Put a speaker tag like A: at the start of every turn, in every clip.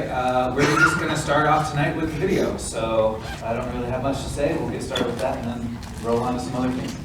A: right, we're just going to start off tonight with the video. So I don't really have much to say. We'll get started with that and then roll on to some other things.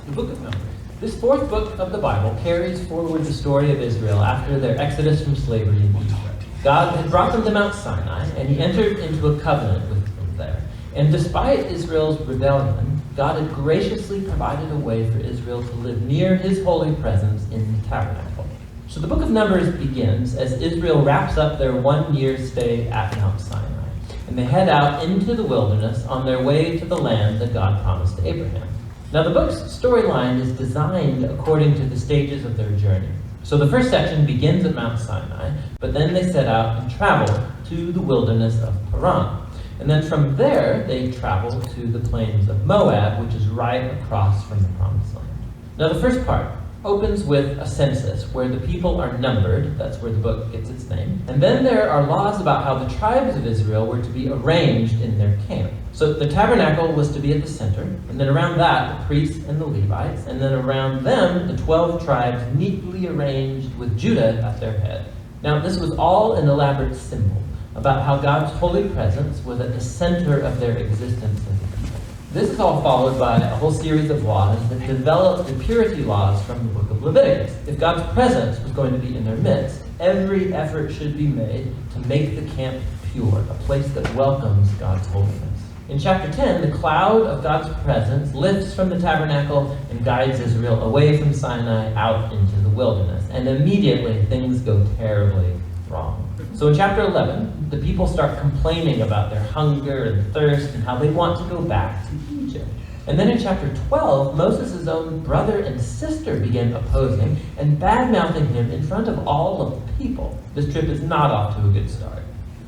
B: The book of Numbers. This fourth book of the Bible carries forward the story of Israel after their exodus from slavery in Egypt. God had brought them to Mount Sinai, and he entered into a covenant with them there. And despite Israel's rebellion, God had graciously provided a way for Israel to live near his holy presence in the tabernacle. So the book of Numbers begins as Israel wraps up their 1-year stay at Mount Sinai. And they head out into the wilderness on their way to the land that God promised to Abraham. Now the book's storyline is designed according to the stages of their journey. So the first section begins at Mount Sinai, but then they set out and travel to the wilderness of Paran. And then from there, they travel to the plains of Moab, which is right across from the Promised Land. Now the first part opens with a census where the people are numbered. That's where the book gets its name. And then there are laws about how the tribes of Israel were to be arranged in their camp. So the tabernacle was to be at the center, and then around that, the priests and the Levites, and then around them, the 12 tribes neatly arranged with Judah at their head. Now this was all an elaborate symbol about how God's holy presence was at the center of their existence as a people. This is all followed by a whole series of laws that developed the purity laws from the book of Leviticus. If God's presence was going to be in their midst, every effort should be made to make the camp pure, a place that welcomes God's holiness. In chapter 10, the cloud of God's presence lifts from the tabernacle and guides Israel away from Sinai out into the wilderness. And immediately things go terribly wrong. So in chapter 11, the people start complaining about their hunger and thirst and how they want to go back to Egypt. And then in chapter 12, Moses' own brother and sister begin opposing and bad-mouthing him in front of all of the people. This trip is not off to a good start.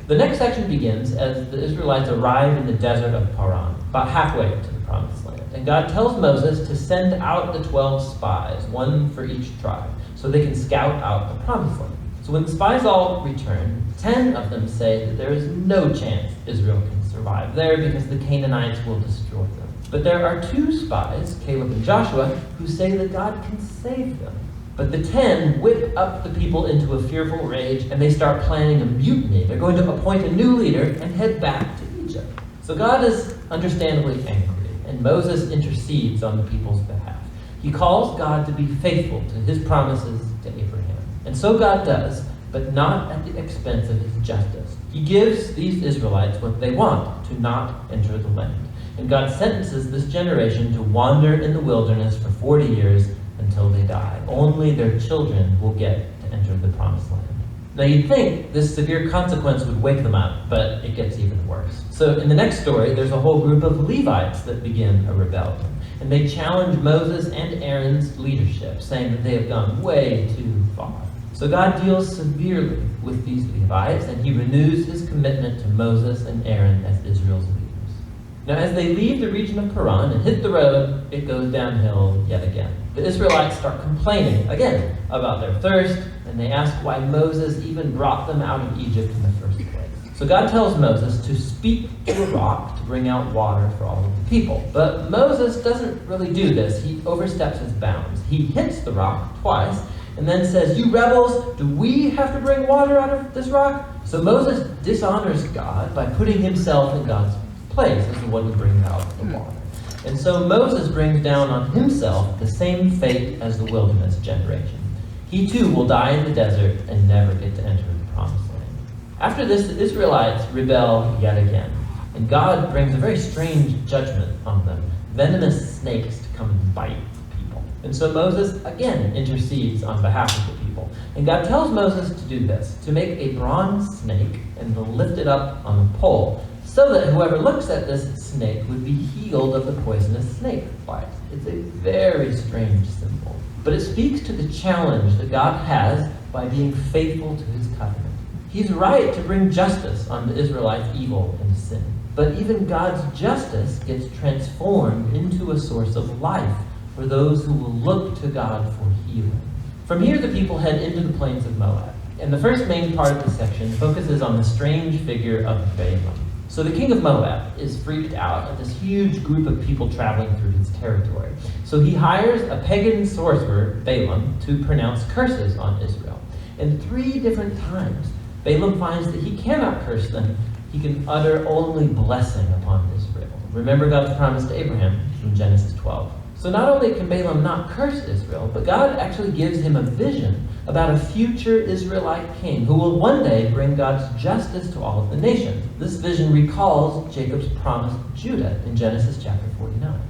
B: The next section begins as the Israelites arrive in the desert of Paran, about halfway to the Promised Land. And God tells Moses to send out the 12 spies, one for each tribe, so they can scout out the Promised Land. So when the spies all return, 10 of them say that there is no chance Israel can survive there because the Canaanites will destroy them. But there are 2 spies, Caleb and Joshua, who say that God can save them. But the 10 whip up the people into a fearful rage, and they start planning a mutiny. They're going to appoint a new leader and head back to Egypt. So God is understandably angry, and Moses intercedes on the people's behalf. He calls God to be faithful to his promises to Abraham. And so God does, but not at the expense of his justice. He gives these Israelites what they want, to not enter the land. And God sentences this generation to wander in the wilderness for 40 years until they die. Only their children will get to enter the Promised Land. Now you'd think this severe consequence would wake them up, but it gets even worse. So in the next story, there's a whole group of Levites that begin a rebellion. And they challenge Moses and Aaron's leadership, saying that they have gone way too far. So God deals severely with these Levites, and he renews his commitment to Moses and Aaron as Israel's leaders. Now as they leave the region of Paran and hit the road, it goes downhill yet again. The Israelites start complaining again about their thirst, and they ask why Moses even brought them out of Egypt in the first place. So God tells Moses to speak to a rock to bring out water for all of the people. But Moses doesn't really do this. He oversteps his bounds. He hits the rock twice, and then says, "You rebels, do we have to bring water out of this rock?" So Moses dishonors God by putting himself in God's place as the one who brings out the water. And so Moses brings down on himself the same fate as the wilderness generation. He too will die in the desert and never get to enter the Promised Land. After this, the Israelites rebel yet again. And God brings a very strange judgment on them. Venomous snakes to come and bite people. And so Moses again intercedes on behalf of the people. And God tells Moses to do this, to make a bronze snake and to lift it up on a pole, so that whoever looks at this snake would be healed of the poisonous snake bites. It's a very strange symbol. But it speaks to the challenge that God has by being faithful to his covenant. He's right to bring justice on the Israelites' evil and sin. But even God's justice gets transformed into a source of life for those who will look to God for healing. From here, the people head into the plains of Moab. And the first main part of the section focuses on the strange figure of Balaam. So the king of Moab is freaked out at this huge group of people traveling through his territory. So he hires a pagan sorcerer, Balaam, to pronounce curses on Israel. And 3 different times, Balaam finds that he cannot curse them. He can utter only blessing upon Israel. Remember God's promise to Abraham in Genesis 12. So not only can Balaam not curse Israel, but God actually gives him a vision about a future Israelite king who will one day bring God's justice to all of the nations. This vision recalls Jacob's promise to Judah in Genesis chapter 49.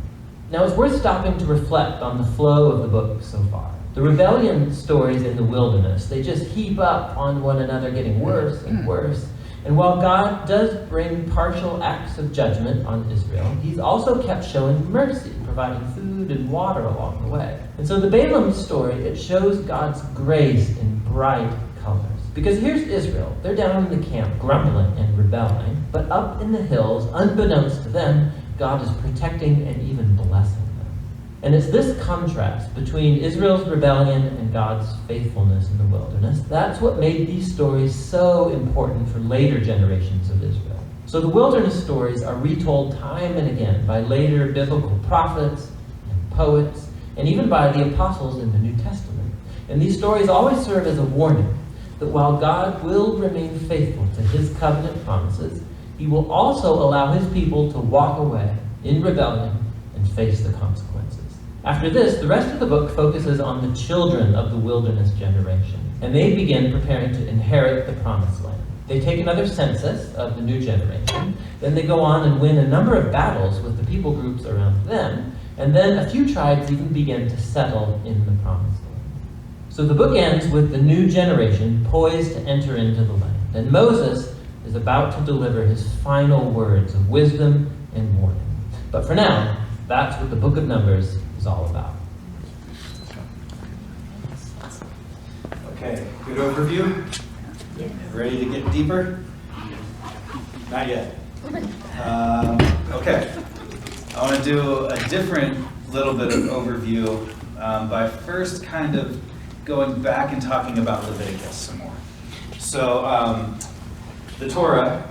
B: Now it's worth stopping to reflect on the flow of the book so far. The rebellion stories in the wilderness, they just heap up on one another, getting worse and worse. And while God does bring partial acts of judgment on Israel, he's also kept showing mercy, providing food and water along the way. And so the Balaam story, it shows God's grace in bright colors. Because here's Israel. They're down in the camp, grumbling and rebelling. But up in the hills, unbeknownst to them, God is protecting and even blessing them. And it's this contrast between Israel's rebellion and God's faithfulness in the wilderness. That's what made these stories so important for later generations of Israel. So the wilderness stories are retold time and again by later biblical prophets and poets, and even by the apostles in the New Testament. And these stories always serve as a warning that while God will remain faithful to his covenant promises, he will also allow his people to walk away in rebellion and face the consequences. After this, the rest of the book focuses on the children of the wilderness generation, and they begin preparing to inherit the promised land. They take another census of the new generation, then they go on and win a number of battles with the people groups around them, and then a few tribes even begin to settle in the promised land. So the book ends with the new generation poised to enter into the land, and Moses is about to deliver his final words of wisdom and warning. But for now, that's what the book of Numbers is all about.
A: Okay, good overview? Ready to get deeper? Not yet. Okay, I want to do a different little bit of overview by first kind of going back and talking about Leviticus some more. So the Torah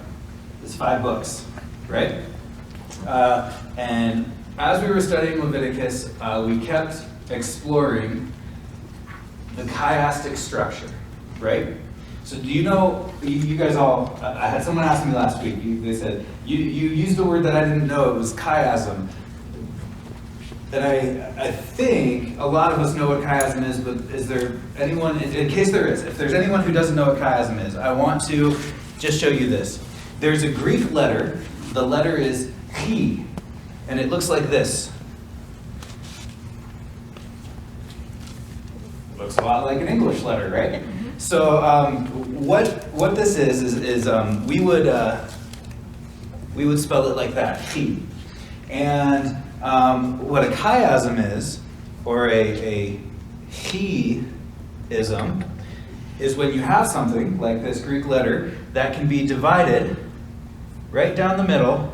A: is 5 books, right? And as we were studying Leviticus, we kept exploring the chiastic structure, right? So do you know, you guys all, I had someone ask me last week, they said, you used a word that I didn't know, it was chiasm. And I think a lot of us know what chiasm is, but is there anyone, in case there is, if there's anyone who doesn't know what chiasm is, I want to just show you this. There's a Greek letter, the letter is chi, and it looks like this. Looks a lot like an English letter, right? So what this is we would spell it like that, chi. And what a chiasm is, or a chi-ism, is when you have something like this Greek letter that can be divided right down the middle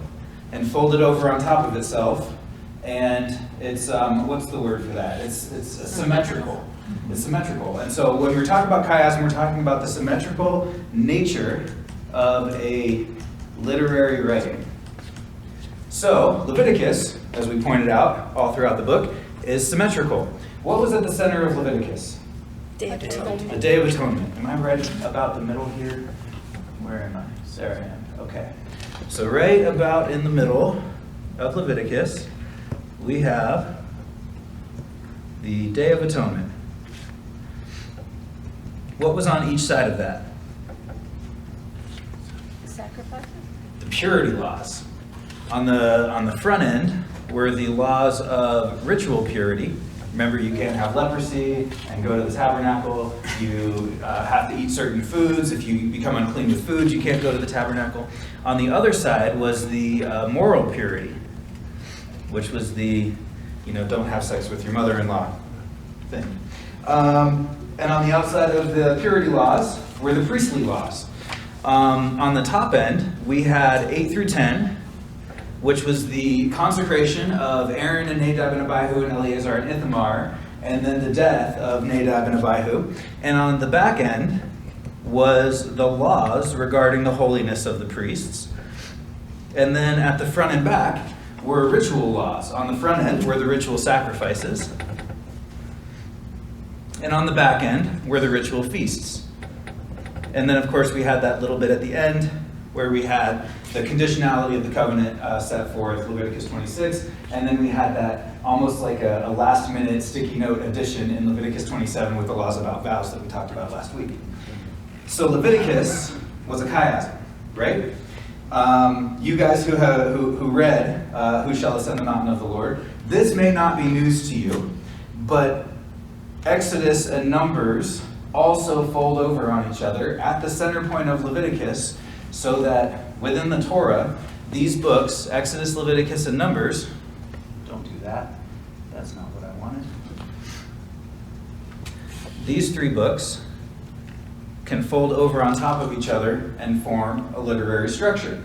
A: and folded over on top of itself, and it's what's the word for that? It's symmetrical. It's symmetrical. And so when we're talking about chiasm, we're talking about the symmetrical nature of a literary writing. So Leviticus, as we pointed out all throughout the book, is symmetrical. What was at the center of Leviticus?
C: Day of Atonement.
A: The Day of Atonement. Am I right about the middle here? Where am I? There I am. Okay. So right about in the middle of Leviticus, we have the Day of Atonement. What was on each side of that?
C: Sacrifices?
A: The purity laws. On the front end were the laws of ritual purity. Remember, you can't have leprosy and go to the tabernacle. You have to eat certain foods. If you become unclean with food, you can't go to the tabernacle. On the other side was the moral purity, which was the, don't have sex with your mother-in-law thing. And on the outside of the purity laws were the priestly laws. On the top end, we had 8 through 10, which was the consecration of Aaron and Nadab and Abihu and Eleazar and Ithamar, and then the death of Nadab and Abihu. And on the back end was the laws regarding the holiness of the priests. And then at the front and back were ritual laws. On the front end were the ritual sacrifices. And on the back end were the ritual feasts. And then, of course, we had that little bit at the end where we had the conditionality of the covenant set forth, Leviticus 26. And then we had that almost like a last-minute sticky note addition in Leviticus 27 with the laws about vows that we talked about last week. So Leviticus was a chiasm, right? You guys who read Who Shall Ascend the Mountain of the Lord, this may not be news to you, but Exodus and Numbers also fold over on each other at the center point of Leviticus, so that within the Torah, these books, Exodus, Leviticus, and Numbers, don't do that, that's not what I wanted. These three books can fold over on top of each other and form a literary structure.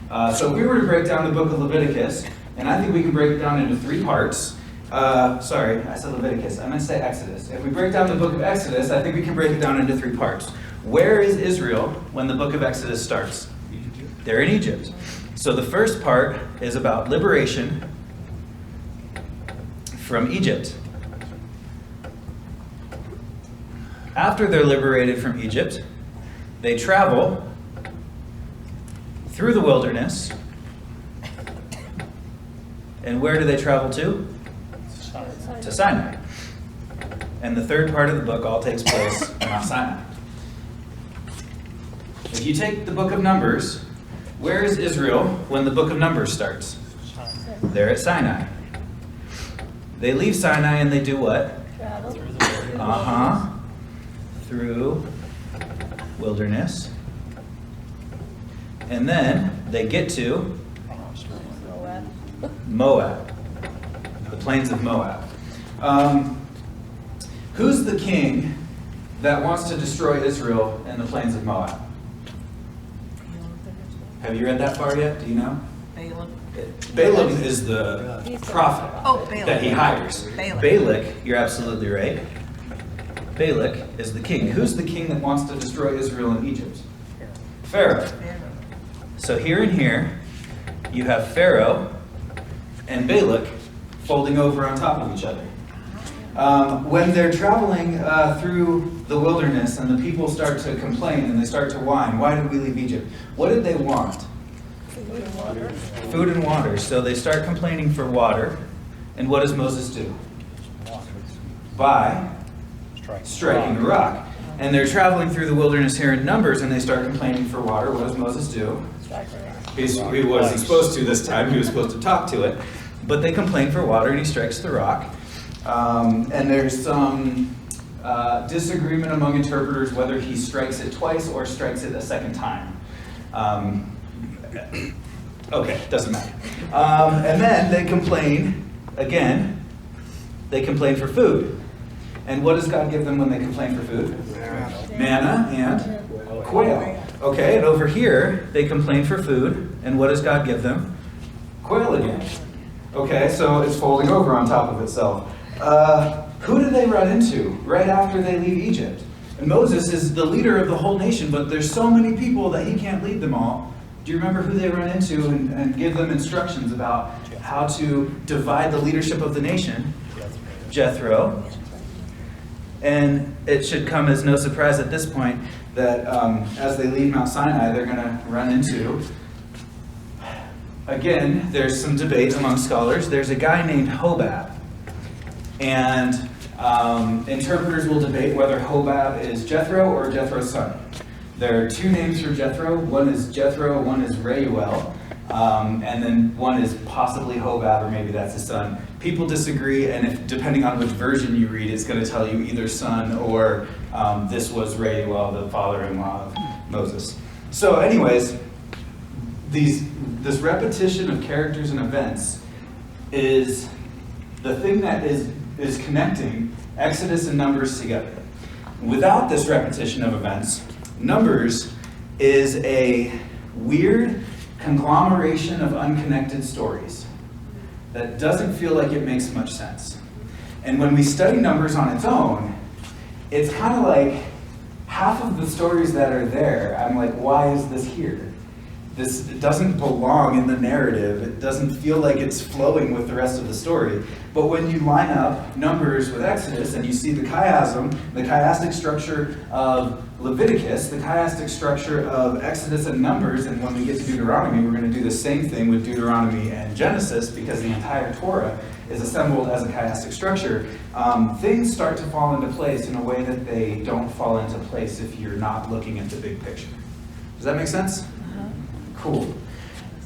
A: So if we were to break down the book of Leviticus, and I think we can break it down into three parts. Sorry, I said Leviticus. I meant to say Exodus. If we break down the book of Exodus, I think we can break it down into three parts. Where is Israel when the book of Exodus starts? They're in Egypt. So the first part is about liberation from Egypt. After they're liberated from Egypt, they travel through the wilderness. And where do they travel to? To Sinai. And the third part of the book all takes place in Mount Sinai. If you take the book of Numbers, where is Israel when the book of Numbers starts? They're at Sinai. They leave Sinai and they do what?
C: Travel.
A: Through wilderness. And then they get to Moab. The plains of Moab. Who's the king that wants to destroy Israel in the plains of Moab? Have you read that far yet? Do you know?
D: Balaam.
A: Balaam is the prophet that he hires. Balak, you're absolutely right. Balak is the king. Who's the king that wants to destroy Israel in Egypt? Pharaoh. So here and here, you have Pharaoh and Balak folding over on top of each other. When they're traveling through the wilderness and the people start to complain and they start to whine, why did we leave Egypt? What did they want?
C: Food and water.
A: Food and water. So they start complaining for water. And what does Moses do? By striking a rock. And they're traveling through the wilderness here in Numbers and they start complaining for water. What does Moses do? He wasn't supposed to this time. He was supposed to talk to it. But they complain for water and he strikes the rock. And there's some disagreement among interpreters whether he strikes it twice or strikes it a second time. Okay, doesn't matter. And then they complain, again, they complain for food. And what does God give them when they complain for food? Manna and quail. Okay, and over here, they complain for food. And what does God give them? Quail again. Okay, so it's folding over on top of itself. Who do they run into right after they leave Egypt? And Moses is the leader of the whole nation, but there's so many people that he can't lead them all. Do you remember who they run into and give them instructions about how to divide the leadership of the nation? Jethro. And it should come as no surprise at this point that as they leave Mount Sinai, they're going to run into, again, there's some debate among scholars. There's a guy named Hobab. And interpreters will debate whether Hobab is Jethro or Jethro's son. There are two names for Jethro. One is Jethro, one is Reuel. And then one is possibly Hobab, or maybe that's his son. People disagree, and if depending on which version you read, it's going to tell you either son or this was Reuel, the father-in-law of Moses. So anyways, this repetition of characters and events is the thing that is connecting Exodus and Numbers together. Without this repetition of events, Numbers is a weird conglomeration of unconnected stories that doesn't feel like it makes much sense. And when we study Numbers on its own, it's kind of like half of the stories that are there, I'm like, why is this here? It doesn't belong in the narrative. It doesn't feel like it's flowing with the rest of the story. But when you line up Numbers with Exodus and you see the chiasm, the chiastic structure of Leviticus, the chiastic structure of Exodus and Numbers, and when we get to Deuteronomy, we're going to do the same thing with Deuteronomy and Genesis, because the entire Torah is assembled as a chiastic structure. Things start to fall into place in a way that they don't fall into place if you're not looking at the big picture. Does that make sense? Cool.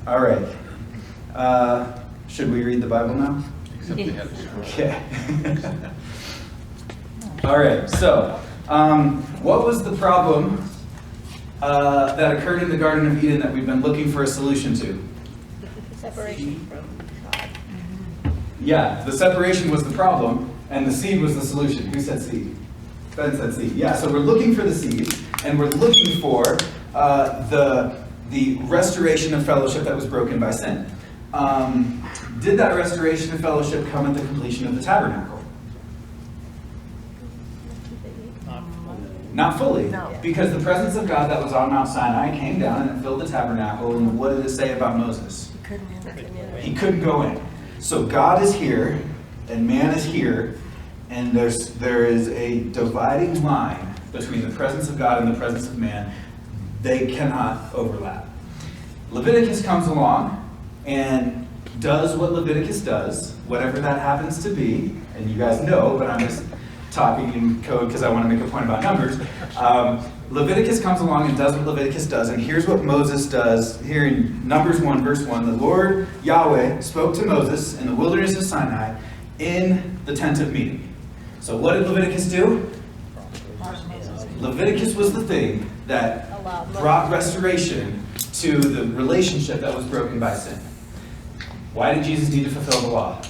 A: All right. Should we read the Bible now? Okay. All right. So, what was the problem that occurred in the Garden of Eden that we've been looking for a solution to?
C: Separation from God.
A: Yeah, the separation was the problem, and the seed was the solution. Who said seed? Ben said seed. Yeah, so we're looking for the seed, and we're looking for the restoration of fellowship that was broken by sin. Did that restoration of fellowship come at the completion of the tabernacle? Not fully.
C: No.
A: Because the presence of God that was on Mount Sinai came down and it filled the tabernacle, and what did it say about Moses? He couldn't go in. So God is here, and man is here, and there is a dividing line between the presence of God and the presence of man. They cannot overlap. Leviticus comes along and does what Leviticus does, whatever that happens to be, and you guys know, but I'm just talking in code because I want to make a point about Numbers. Leviticus comes along and does what Leviticus does, and here's what Moses does. Here in Numbers 1, verse 1, the Lord Yahweh spoke to Moses in the wilderness of Sinai in the tent of meeting. So what did Leviticus do? Leviticus was the thing that brought restoration to the relationship that was broken by sin. Why did Jesus need to fulfill the law?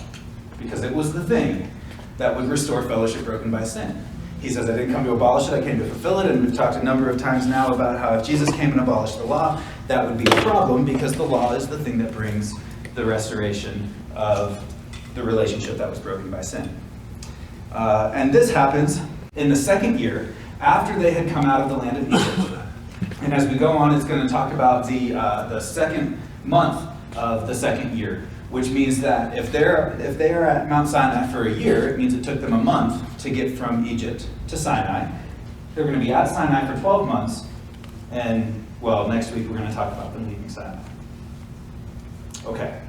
A: Because it was the thing that would restore fellowship broken by sin. He says, I didn't come to abolish it, I came to fulfill it, and we've talked a number of times now about how if Jesus came and abolished the law, that would be a problem, because the law is the thing that brings the restoration of the relationship that was broken by sin. And this happens in the second year, after they had come out of the land of Egypt. And as we go on, it's going to talk about the second month of the second year, which means that if they are at Mount Sinai for a year, it means it took them a month to get from Egypt to Sinai. They're going to be at Sinai for 12 months, and, well, next week we're going to talk about them leaving Sinai. Okay.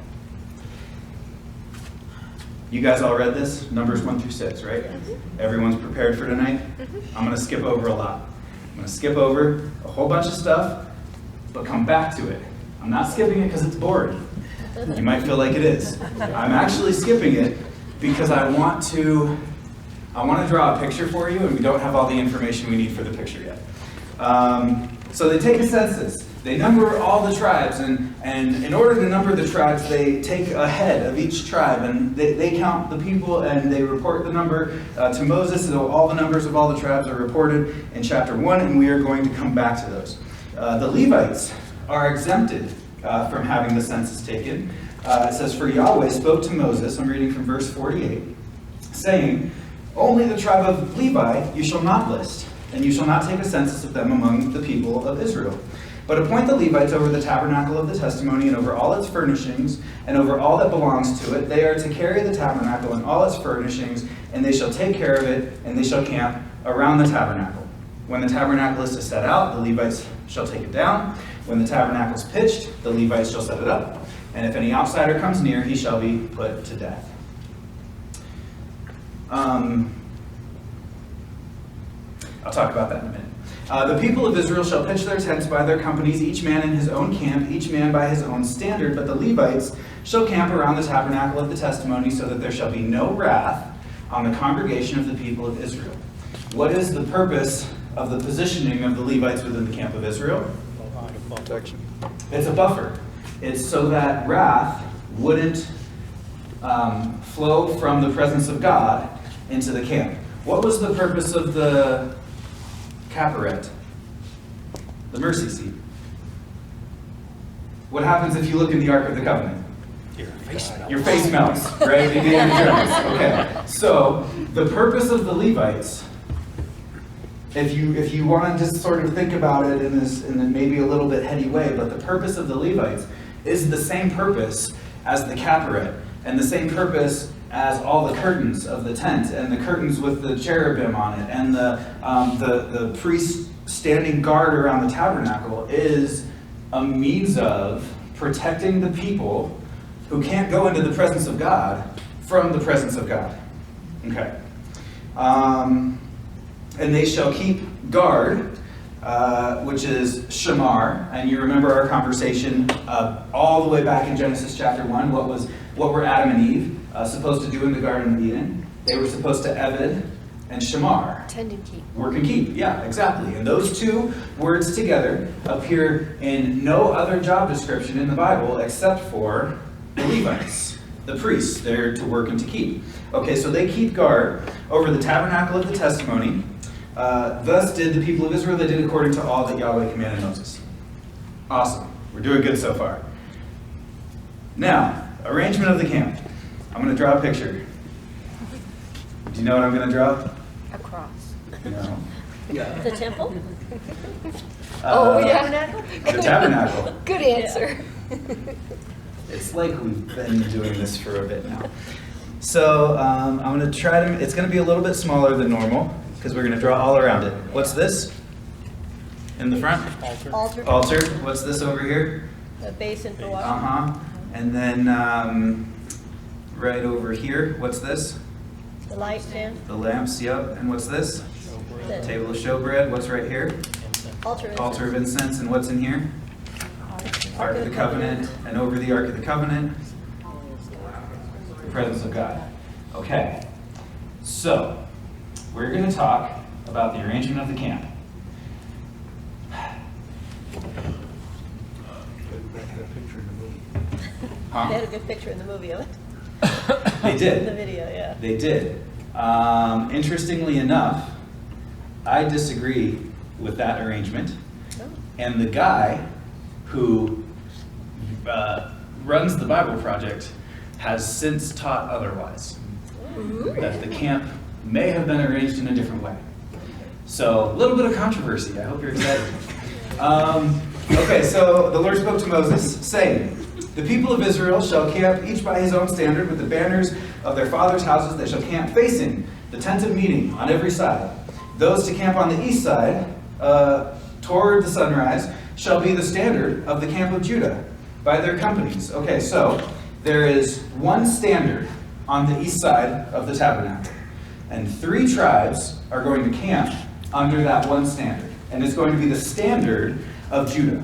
A: You guys all read this? Numbers 1 through 6, right? Everyone's prepared for tonight? I'm going to skip over a lot. I'm going to skip over a whole bunch of stuff, but come back to it. I'm not skipping it because it's boring. You might feel like it is. I'm actually skipping it because I want to draw a picture for you, and we don't have all the information we need for the picture yet. So they take a census. They number all the tribes, and in order to number the tribes, they take a head of each tribe, and they count the people, and they report the number to Moses. So all the numbers of all the tribes are reported in chapter 1, and we are going to come back to those. The Levites are exempted from having the census taken. It says, for Yahweh spoke to Moses, I'm reading from verse 48, saying, only the tribe of Levi you shall not list, and you shall not take a census of them among the people of Israel. But appoint the Levites over the tabernacle of the testimony, and over all its furnishings, and over all that belongs to it. They are to carry the tabernacle and all its furnishings, and they shall take care of it, and they shall camp around the tabernacle. When the tabernacle is to set out, the Levites shall take it down. When the tabernacle is pitched, the Levites shall set it up. And if any outsider comes near, he shall be put to death. I'll talk about that in a minute. The people of Israel shall pitch their tents by their companies, each man in his own camp, each man by his own standard, but the Levites shall camp around the tabernacle of the testimony, so that there shall be no wrath on the congregation of the people of Israel. What is the purpose of the positioning of the Levites within the camp of Israel?
D: Protection.
A: It's a buffer. It's so that wrath wouldn't flow from the presence of God into the camp. What was the purpose of the Kaparet, the mercy seat? What happens if you look in the Ark of the Covenant? Your face melts, right? Indiana Jones. Okay. So the purpose of the Levites if you want to just sort of think about it in a maybe a little bit heady way, but the purpose of the Levites is the same purpose as the Caperet, and the same purpose as all the curtains of the tent, and the curtains with the cherubim on it, and the priest standing guard around the tabernacle is a means of protecting the people who can't go into the presence of God from the presence of God. Okay. And they shall keep guard, which is shamar. And you remember our conversation all the way back in Genesis chapter 1. What were Adam and Eve supposed to do in the Garden of Eden? They were supposed to eved and shamar.
C: Tend and keep.
A: Work and keep, yeah, exactly. And those two words together appear in no other job description in the Bible except for the Levites, the priests. They're to work and to keep. Okay, so they keep guard over the tabernacle of the testimony. Thus did the people of Israel. They did according to all that Yahweh commanded Moses. Awesome. We're doing good so far. Now, arrangement of the camp. I'm going to draw a picture. Do you know what I'm going to draw?
C: A cross.
A: No.
C: The temple?
A: Tabernacle? The tabernacle.
C: Good answer.
A: It's like we've been doing this for a bit now. So I'm going to try to, it's going to be a little bit smaller than normal because we're going to draw all around it. What's this? In the front?
C: Altar.
A: Altar. What's this over here?
C: The basin for washing.
A: Uh-huh. And then right over here, what's this?
C: The light stand.
A: The lamps, yep. And what's this?
C: The
A: Table of showbread. What's right here?
C: altar.
A: Altar of incense. And what's in here? Ark of the Covenant. And over the Ark of the Covenant, the presence of God. Okay. So, we're going to talk about the arrangement of the camp. Huh?
C: They had a good picture in the movie of it.
A: They did.
C: In the video, yeah.
A: They did. Interestingly enough, I disagree with that arrangement.
C: Oh.
A: And the guy who runs the Bible Project has since taught otherwise.
C: Ooh.
A: That the camp may have been arranged in a different way. So, a little bit of controversy. I hope you're excited. Okay, so the Lord spoke to Moses, saying, "The people of Israel shall camp each by his own standard with the banners of their fathers' houses. They shall camp facing the tent of meeting on every side. Those to camp on the east side, toward the sunrise, shall be the standard of the camp of Judah by their companies." Okay, so there is one standard on the east side of the tabernacle. And 3 tribes are going to camp under that one standard. And it's going to be the standard of Judah.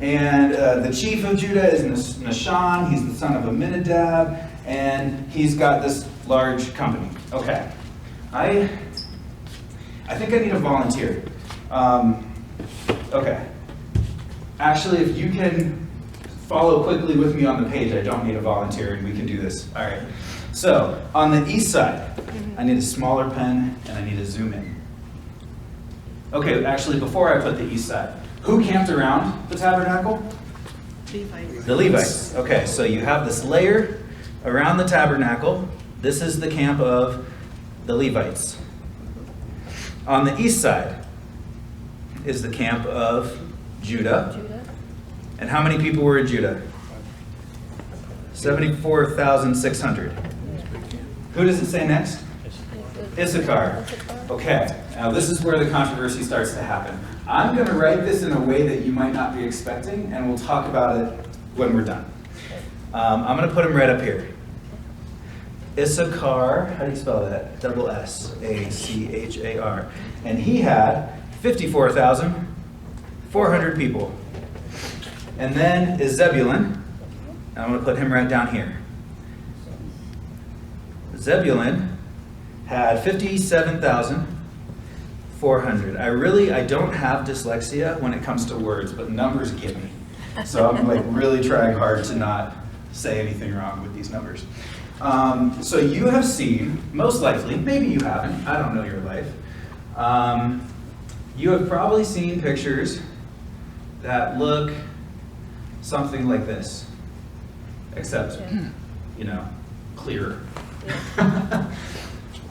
A: And the chief of Judah is Nahshon. He's the son of Amminadab. And he's got this large company. Okay. I think I need a volunteer. Okay. Actually, if you can follow quickly with me on the page, I don't need a volunteer, and we can do this. All right. So, on the east side, I need a smaller pen, and I need to zoom in. Okay, actually, before I put the east side, who camped around the tabernacle?
C: Levites.
A: The Levites. Okay, so you have this layer around the tabernacle. This is the camp of the Levites. On the east side is the camp of Judah.
C: Judah.
A: And how many people were in Judah? 74,600. Who does it say next? Issachar. Okay, now this is where the controversy starts to happen. I'm going to write this in a way that you might not be expecting, and we'll talk about it when we're done. I'm going to put them right up here. Issachar, how do you spell that? Double S-A-C-H-A-R. And he had 54,400 people. And then is Zebulun. I'm going to put him right down here. Zebulun had 57,400. I don't have dyslexia when it comes to words, but numbers get me. So I'm like really trying hard to not say anything wrong with these numbers. So you have seen, most likely, maybe you haven't, I don't know your life. You have probably seen pictures that look something like this, except, clearer.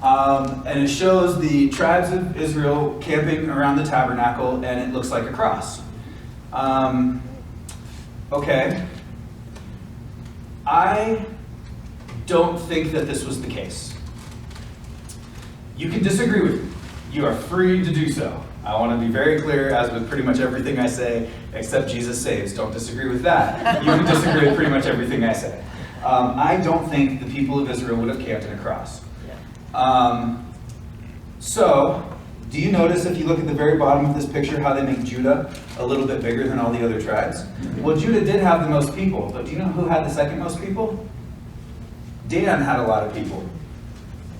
A: And it shows the tribes of Israel camping around the tabernacle, and it looks like a cross. Okay. I don't think that this was the case. You can disagree with me. You are free to do so. I want to be very clear, as with pretty much everything I say, except Jesus saves. Don't disagree with that. You can disagree with pretty much everything I say. I don't think the people of Israel would have camped in a cross. So, do you notice if you look at the very bottom of this picture how they make Judah a little bit bigger than all the other tribes? Well, Judah did have the most people, but do you know who had the second most people? Dan had a lot of people.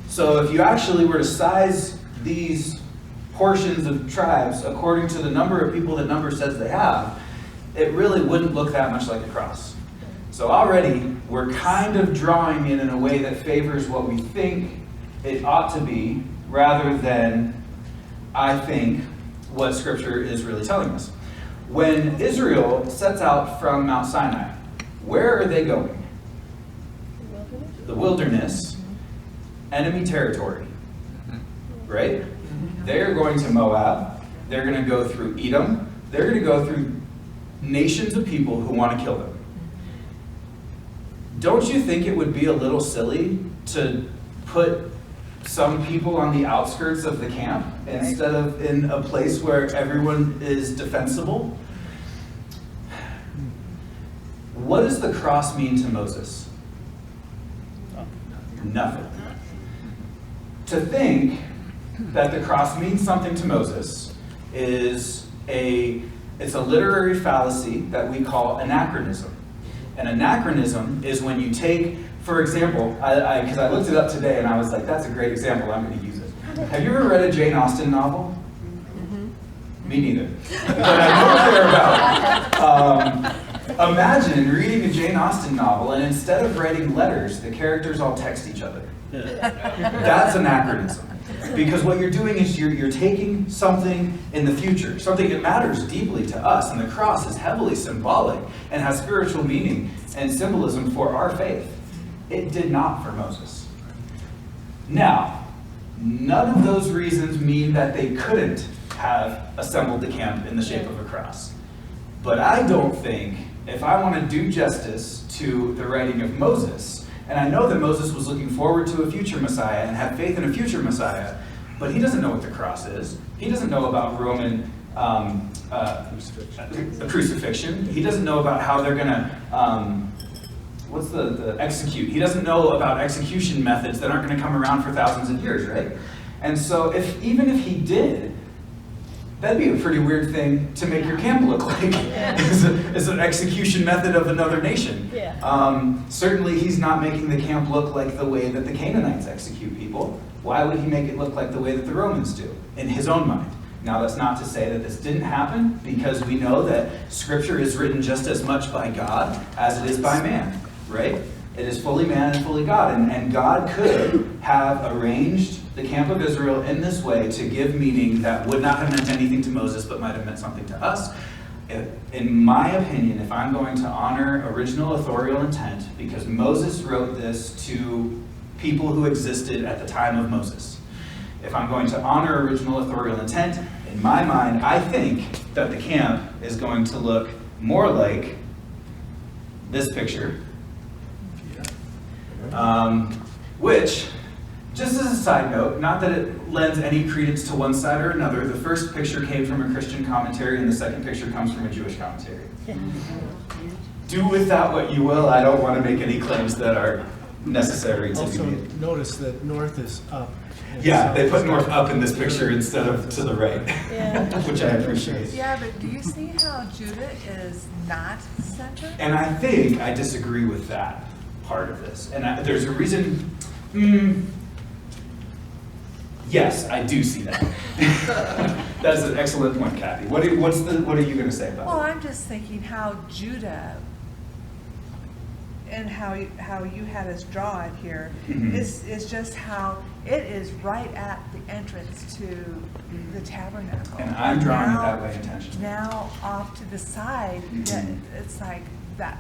A: So if you actually were to size these portions of tribes according to the number of people that number says they have, it really wouldn't look that much like a cross. So already, we're kind of drawing it in a way that favors what we think it ought to be, rather than, I think, what Scripture is really telling us. When Israel sets out from Mount Sinai, where are they going? The wilderness, enemy territory, right? They're going to Moab, they're going to go through Edom, they're going to go through nations of people who want to kill them. Don't you think it would be a little silly to put some people on the outskirts of the camp instead of in a place where everyone is defensible? What does the cross mean to Moses? Nothing. To think that the cross means something to Moses is it's a literary fallacy that we call anachronism. An anachronism is when you take, for example, because I looked it up today and I was like, that's a great example, I'm going to use it. Have you ever read a Jane Austen novel? Mm-hmm. Me neither. But I know what they're about. Imagine reading a Jane Austen novel and instead of writing letters, the characters all text each other. That's anachronism. Because what you're doing is you're taking something in the future, something that matters deeply to us, and the cross is heavily symbolic and has spiritual meaning and symbolism for our faith. It did not for Moses. Now, none of those reasons mean that they couldn't have assembled the camp in the shape of a cross. But I don't think, if I want to do justice to the writing of Moses, and I know that Moses was looking forward to a future Messiah and had faith in a future Messiah, but he doesn't know what the cross is. He doesn't know about Roman crucifixion. He doesn't know about how they're going to, what's the execute? He doesn't know about execution methods that aren't going to come around for thousands of years, right? And so even if he did, that'd be a pretty weird thing to make your camp look like. Is an execution method of another nation. Certainly he's not making the camp look like the way that the Canaanites execute people. Why would he make it look like the way that the Romans do, in his own mind? Now that's not to say that this didn't happen, because we know that Scripture is written just as much by God as it is by man, right? It is fully man and fully God, and God could have arranged the camp of Israel in this way to give meaning that would not have meant anything to Moses, but might have meant something to us. In my opinion, if I'm going to honor original authorial intent, because Moses wrote this to people who existed at the time of Moses, if I'm going to honor original authorial intent, in my mind, I think that the camp is going to look more like this picture, which, just as a side note, not that it lends any credence to one side or another, the first picture came from a Christian commentary and the second picture comes from a Jewish commentary. Do with that what you will. I don't want to make any claims that are necessary to be made.
D: Also, notice that north is up.
A: Yeah, they put north up in this picture instead of to the right, which I appreciate.
E: Yeah, but do you see how Judah is not centered?
A: And I think I disagree with that part of this. And there's a reason. Yes, I do see that. That's an excellent point, Kathy. What are you going to say about
E: Well,
A: it?
E: I'm just thinking how Judah and how you had us draw it here is just how it is right at the entrance to the tabernacle.
A: And I'm drawing it that way intentionally.
E: Now off to the side, it's like that.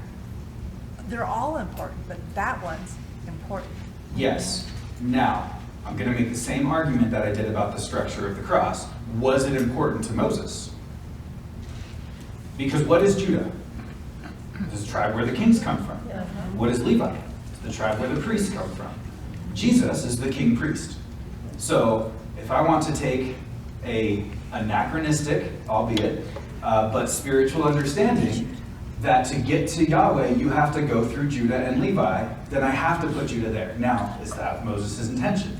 E: They're all important, but that one's important.
A: Yes. Now, I'm going to make the same argument that I did about the structure of the cross. Was it important to Moses? Because what is Judah? This is the tribe where the kings come from. What is Levi? It's the tribe where the priests come from. Jesus is the king priest. So if I want to take a anachronistic, albeit, but spiritual understanding that to get to Yahweh you have to go through Judah and Levi, then I have to put Judah there. Now, is that Moses' intention?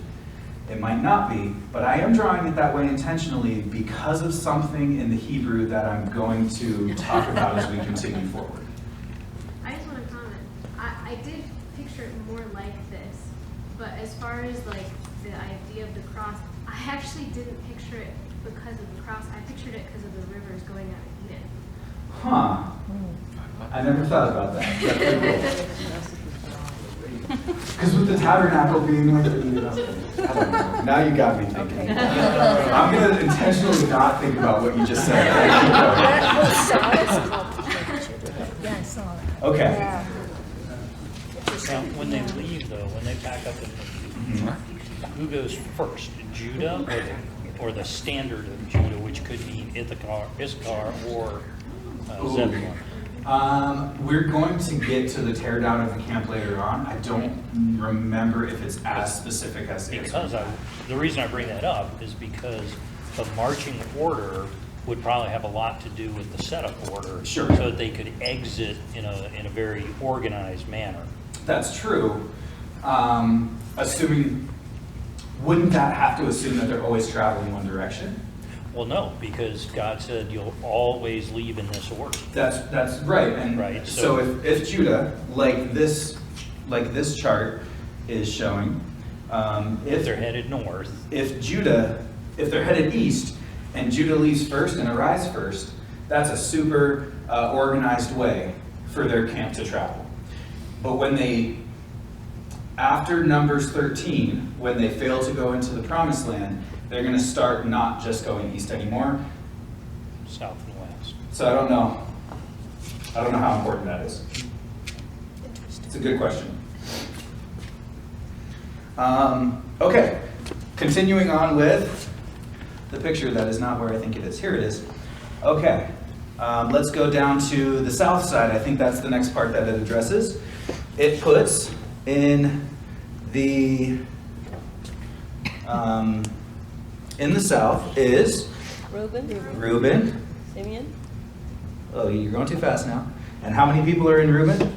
A: It might not be, but I am drawing it that way intentionally because of something in the Hebrew that I'm going to talk about as we continue forward.
F: I just want to comment. I did picture it more like this, but as far as like the idea of the cross, I actually didn't picture it because of the cross. I pictured it because of the rivers going out of Eden.
A: Huh. I never thought about that. That's pretty cool. Because with the tabernacle being like, I don't know. Now you got me thinking. I'm going to intentionally not think about what you just said.
C: Yeah, I saw that.
A: Okay.
G: Now, when they leave, though, when they pack up and leave, who goes first, Judah or the standard of Judah, which could mean Issachar, or Zebulun?
A: We're going to get to the teardown of the camp later on. I don't remember if it's as specific as it is.
G: Because the reason I bring that up is because the marching order would probably have a lot to do with the setup order.
A: Sure.
G: So that they could exit in a very organized manner.
A: That's true. Assuming, wouldn't that have to assume that they're always traveling one direction?
G: Well, no, because God said you'll always leave in this order.
A: That's right. And
G: Right,
A: so
G: so-
A: if Judah, like this chart is showing,
G: If they're headed north,
A: if they're headed east and Judah leaves first and arrives first, that's a super organized way for their camp to travel. But after Numbers 13, when they fail to go into the promised land, they're going to start not just going east anymore.
G: south and west.
A: So I don't know how important that is. It's a good question. Okay, continuing on with the picture that is not where I think it is. Here it is. Okay, let's go down to the south side. I think that's the next part that it addresses. It puts in the south is Reuben.
C: Simeon?
A: Oh, you're going too fast now. And how many people are in Reuben?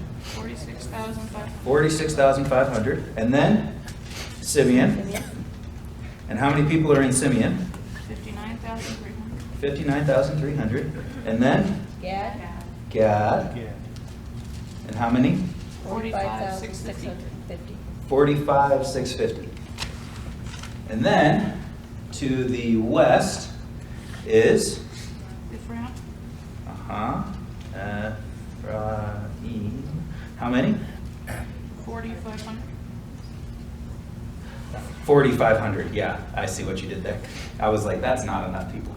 A: 46,500. And then Simeon.
C: Simeon?
A: And how many people are in Simeon?
H: 59,300.
A: 59,300. And then
C: Gad?
A: Gad. And how many?
C: 45,650.
A: 45,650. And then to the west is
H: Ephraim.
A: Ephraim. How many?
H: 4,500.
A: 4,500. Yeah, I see what you did there. I was like, that's not enough people.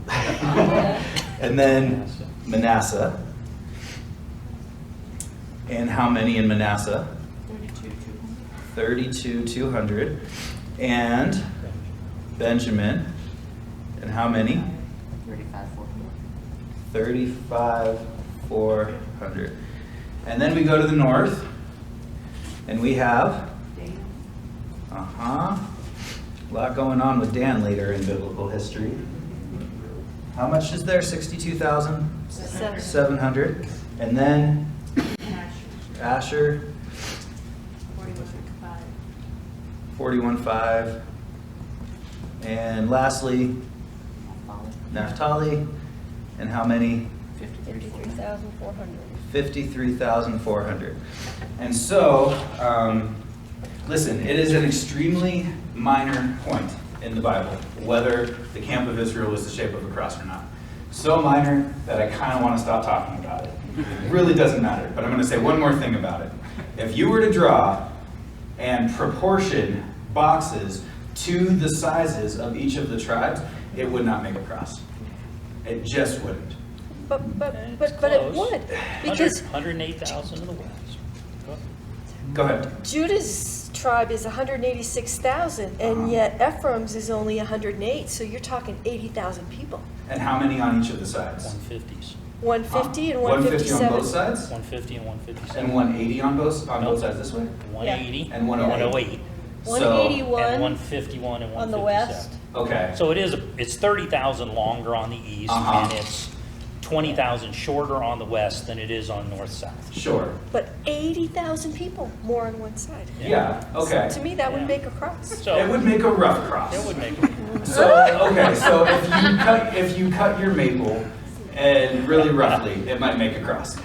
A: And then Manasseh. And how many in Manasseh? 32,200. And Benjamin. And how many? 35,400. And then we go to the north, and we have a lot going on with Dan later in biblical history. How much is there? 62,700. And then Asher, 41,500. And lastly, Naphtali. And how many?
C: 53,400.
A: 53,400. And so, listen, it is an extremely minor point in the Bible whether the camp of Israel was the shape of a cross or not. So minor that I kind of want to stop talking about it. It really doesn't matter, but I'm going to say one more thing about it. If you were to draw and proportion boxes to the sizes of each of the tribes, it would not make a cross. It just wouldn't.
C: But it
G: Close.
C: would, because
G: 108,000 to the west.
A: Go ahead.
C: Judah's tribe is 186,000, and yet Ephraim's is only 108, so you're talking 80,000 people.
A: And how many on each of the sides?
G: 150s.
C: 150 and
A: 150 on
C: 157.
A: both sides?
G: 150 and 157.
A: And 180 on both sides this way?
G: 180
A: And 108.
C: 181
G: and 151 and 157.
C: on the west.
A: Okay.
G: So it's 30,000 longer on the east,
A: Uh-huh.
G: and it's 20,000 shorter on the west than it is on north-south.
A: Sure.
C: But 80,000 people more on one side.
A: Yeah, okay.
C: To me, that would
G: Yeah.
C: make a cross.
G: So
A: It would make a rough cross.
G: it would make
A: So, okay, so if you cut your maple and really roughly, it might make a cross.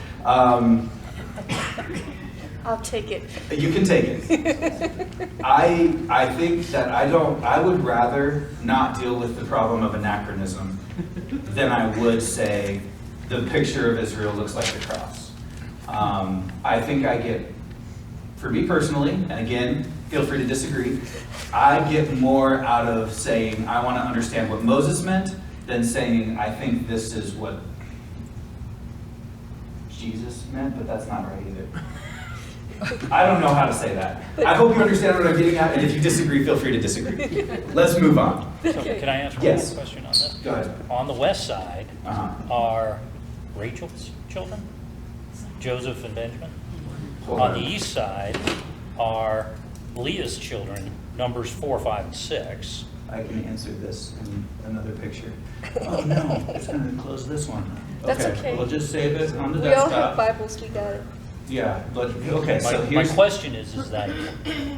C: I'll take it.
A: You can take it. I think that I would rather not deal with the problem of anachronism than I would say the picture of Israel looks like the cross. I think for me personally, and again, feel free to disagree, I get more out of saying I want to understand what Moses meant than saying I think this is what Jesus meant, but that's not right either. I don't know how to say that. I hope you understand what I'm getting at, and if you disagree, feel free to disagree. Let's move on.
G: So can I ask one
A: Yes.
G: more question on this?
A: Go ahead.
G: On the west side
A: Uh-huh.
G: are Rachel's children, Joseph and Benjamin.
A: Hold
G: On the east side are Leah's children, Numbers 4, 5, and 6.
A: I can answer this in another picture. Oh no, it's going to close this one.
C: That's okay.
A: We'll just save it on the
C: We all have
A: desktop.
C: Bibles, we got it.
A: Yeah, but okay, so
G: My
A: here's
G: question is that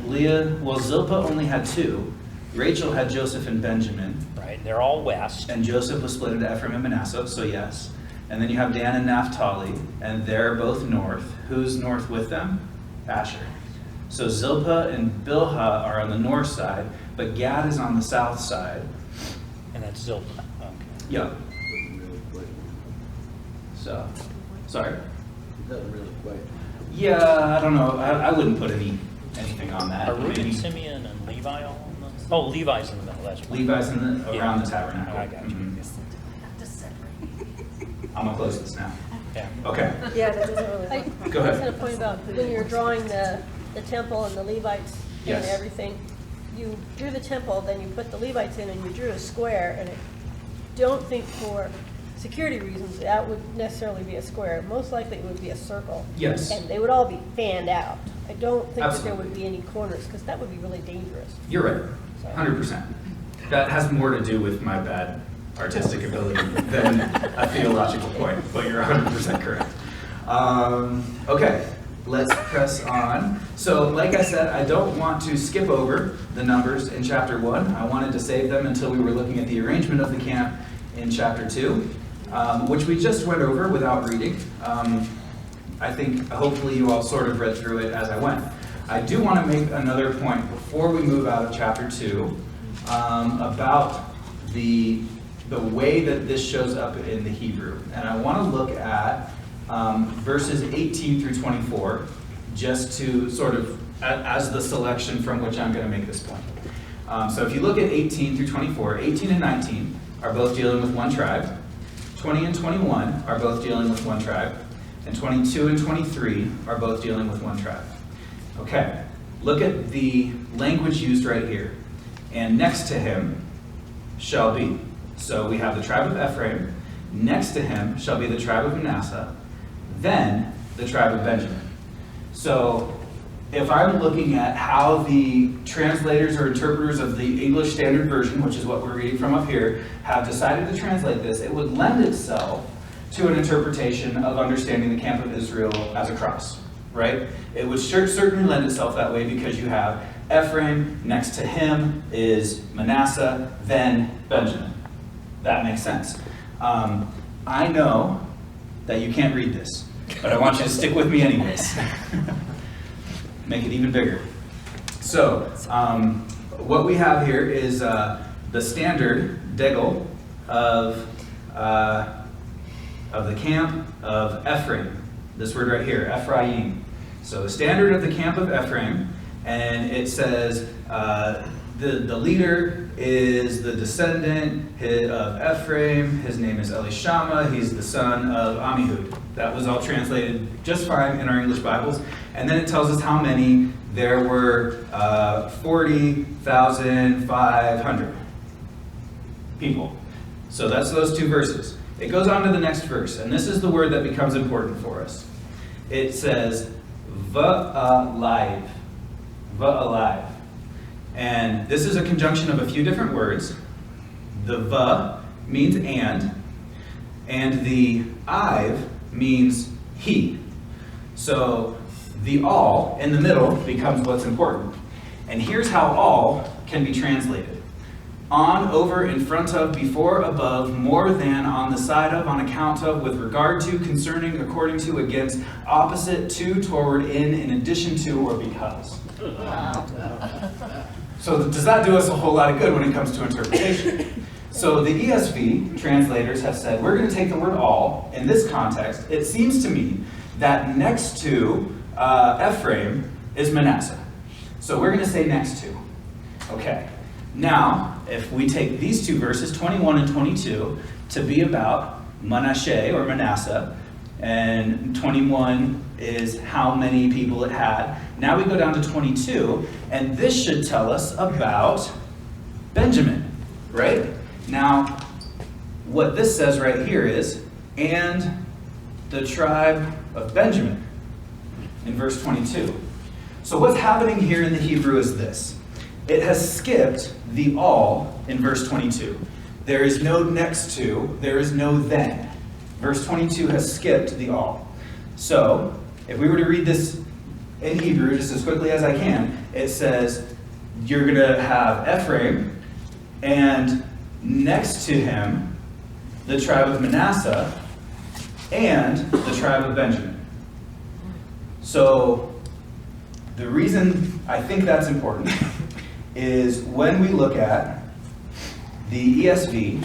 A: Leah. Well, Zilpah only had two. Rachel had Joseph and Benjamin,
G: right? They're all west.
A: and Joseph was split into Ephraim and Manasseh. So yes. And then you have Dan and Naphtali, and they're both north. Who's north with them? Asher. So Zilpah and Bilhah are on the north side, but Gad is on the south side.
G: And that's Zilpah. Okay.
A: Yep. So, sorry.
I: Doesn't really quite.
A: Yeah, I don't know. I wouldn't put anything on that.
G: Are Reuben,
A: Maybe
G: Simeon, and Levi all in the? Oh, Levi's in the middle. That's right.
A: Levi's
G: Yeah.
A: around the tabernacle.
G: I got you.
A: Mhm. I'm gonna close this now.
G: Yeah.
A: Okay.
C: Yeah, that doesn't really
J: I
C: look.
A: Go ahead.
J: was going to point about when you're drawing the temple and the Levites and
A: Yes.
J: everything, you drew the temple, then you put the Levites in and you drew a square, and I don't think for security reasons that would necessarily be a square. Most likely it would be a circle.
A: Yes.
J: And they would all be fanned out. I don't think that there
A: Absolutely.
J: would be any corners, because that would be really dangerous.
A: You're right. 100%. That has more to do with my bad artistic ability than a theological point, but you're 100% correct. Okay, let's press on. So, like I said, I don't want to skip over the numbers in chapter 1. I wanted to save them until we were looking at the arrangement of the camp in chapter 2, which we just went over without reading. I think hopefully you all sort of read through it as I went. I do want to make another point before we move out of chapter 2 about the way that this shows up in the Hebrew. And I want to look at verses 18 through 24, just to sort of, as the selection from which I'm going to make this point. So if you look at 18 through 24, 18 and 19 are both dealing with one tribe. 20 and 21 are both dealing with one tribe. And 22 and 23 are both dealing with one tribe. Okay, look at the language used right here. And next to him shall be. So we have the tribe of Ephraim. Next to him shall be the tribe of Manasseh. Then the tribe of Benjamin. So if I'm looking at how the translators or interpreters of the English Standard Version, which is what we're reading from up here, have decided to translate this, it would lend itself to an interpretation of understanding the camp of Israel as a cross, right? It would certainly lend itself that way because you have Ephraim, next to him is Manasseh, then Benjamin. That makes sense. I know that you can't read this, but I want you to stick with me anyways. Make it even bigger. So, what we have here is the standard degel of the camp of Ephraim. This word right here, Ephraim. So the standard of the camp of Ephraim, and it says the leader is the descendant of Ephraim. His name is Elishama. He's the son of Amihud. That was all translated just fine in our English Bibles. And then it tells us how many there were 40,500 people. So that's those two verses. It goes on to the next verse, and this is the word that becomes important for us. It says, va'alive. Va'alive. And this is a conjunction of a few different words. The va means and the ive means he. So the all in the middle becomes what's important. And here's how all can be translated. On, over, in front of, before, above, more than, on the side of, on account of, with regard to, concerning, according to, against, opposite to, toward, in addition to, or because. So does that do us a whole lot of good when it comes to interpretation? So the ESV translators have said, we're going to take the word all. In this context, it seems to me that next to Ephraim is Manasseh. So we're going to say next to. Okay. Now, if we take these two verses, 21 and 22, to be about Manasseh or Manasseh, and 21 is how many people it had. Now we go down to 22, and this should tell us about Benjamin, right? Now, what this says right here is, and the tribe of Benjamin, in verse 22. So what's happening here in the Hebrew is this. It has skipped the all in verse 22. There is no next to, there is no then. Verse 22 has skipped the all. So, if we were to read this in Hebrew just as quickly as I can, it says, you're going to have Ephraim, and next to him, the tribe of Manasseh, and the tribe of Benjamin. So, the reason I think that's important is when we look at the ESV,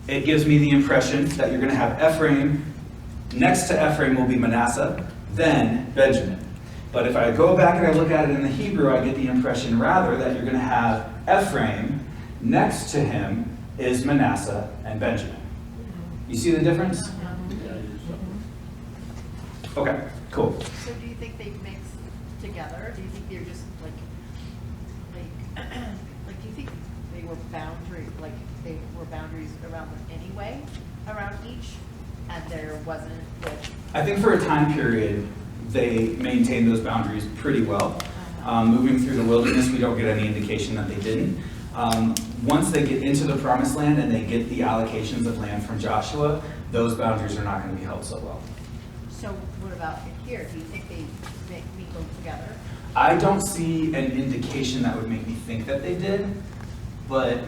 A: it gives me the impression that you're going to have Ephraim, next to Ephraim will be Manasseh, then Benjamin. But if I go back and I look at it in the Hebrew, I get the impression rather that you're going to have Ephraim, next to him is Manasseh and Benjamin. You see the difference? Okay, cool.
K: So do you think they mix together? Do you think they're just like do you think they were boundaries around them anyway, around each, and there wasn't
A: I think for a time period, they maintained those boundaries pretty well. Moving through the wilderness, we don't get any indication that they didn't. Once they get into the promised land and they get the allocations of land from Joshua, those boundaries are not going to be held so well.
K: So what about here? Do you think they mingle together?
A: I don't see an indication that would make me think that they did, but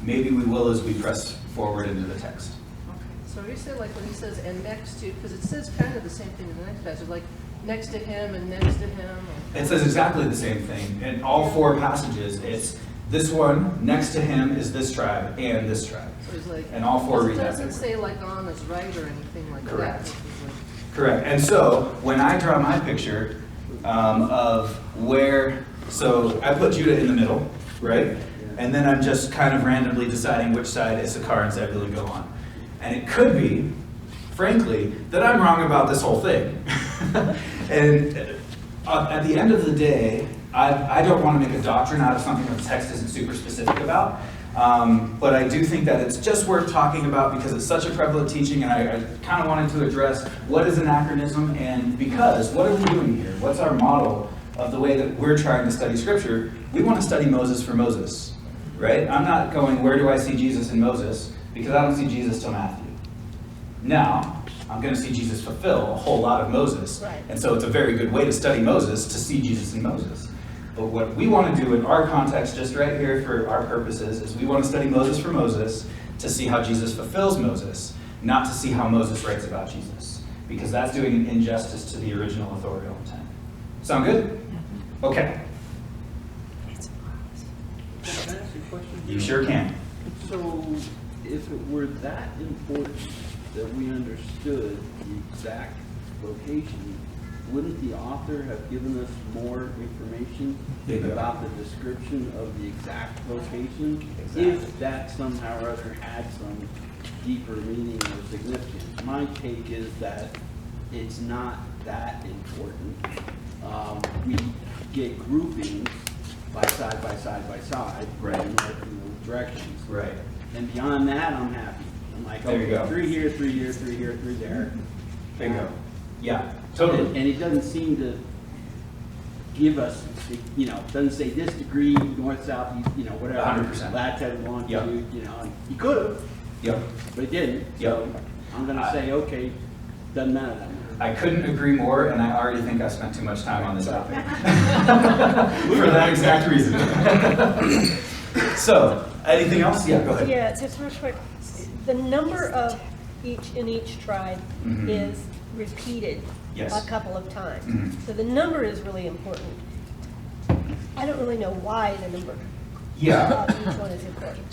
A: maybe we will as we press forward into the text.
L: Okay. So you say like when he says and next to, because it says kind of the same thing in the next passage, like next to him and next to him.
A: It says exactly the same thing. In all four passages, it's this one, next to him is this tribe and this tribe.
L: So he's like,
A: and all four read that.
L: It doesn't say like on his right or anything like
A: Correct.
L: that.
A: Correct. And so when I draw my picture of where, so I put Judah in the middle, right? And then I'm just kind of randomly deciding which side Issachar and Zebulun go on. And it could be, frankly, that I'm wrong about this whole thing. And at the end of the day, I don't want to make a doctrine out of something that the text isn't super specific about. But I do think that it's just worth talking about because it's such a prevalent teaching, and I kind of wanted to address what is anachronism, and because what are we doing here? What's our model of the way that we're trying to study Scripture? We want to study Moses for Moses, right? I'm not going, where do I see Jesus in Moses? Because I don't see Jesus till Matthew. Now, I'm going to see Jesus fulfill a whole lot of Moses.
J: Right.
A: And so it's a very good way to study Moses, to see Jesus in Moses. But what we want to do in our context, just right here for our purposes, is we want to study Moses for Moses to see how Jesus fulfills Moses, not to see how Moses writes about Jesus. Because that's doing an injustice to the original authorial intent. Sound good? Okay.
I: Can I ask you a question?
A: You sure can.
I: So, if it were that important that we understood the exact location, wouldn't the author have given us more information about the description of the exact location?
A: Exactly.
I: If that somehow or other had some deeper meaning or significance. My take is that it's not that important. we get groupings by side, by side, by side.
A: Right.
I: In north and north directions.
A: Right.
I: And beyond that, I'm happy. I'm like,
A: There you
I: okay,
A: go.
I: 3 here, 3 here, 3 here, 3 there.
A: Bingo. Yeah, totally.
I: And it doesn't seem to give us, doesn't say this degree, north, south, whatever.
A: 100%.
I: Latitude, longitude,
A: Yep.
I: and you could have,
A: Yep.
I: but it didn't.
A: Yep.
I: So I'm gonna say, okay, doesn't matter that much.
A: I couldn't agree more, and I already think I spent too much time on this topic. For that exact reason. So, anything else? Yeah, go ahead.
J: Yeah, just real quick, the number of in each tribe
A: Mhm.
J: is repeated
A: Yes.
J: a couple of times.
A: Mhm.
J: So the number is really important. I don't really know why the number
A: Yeah.
J: of each one is important.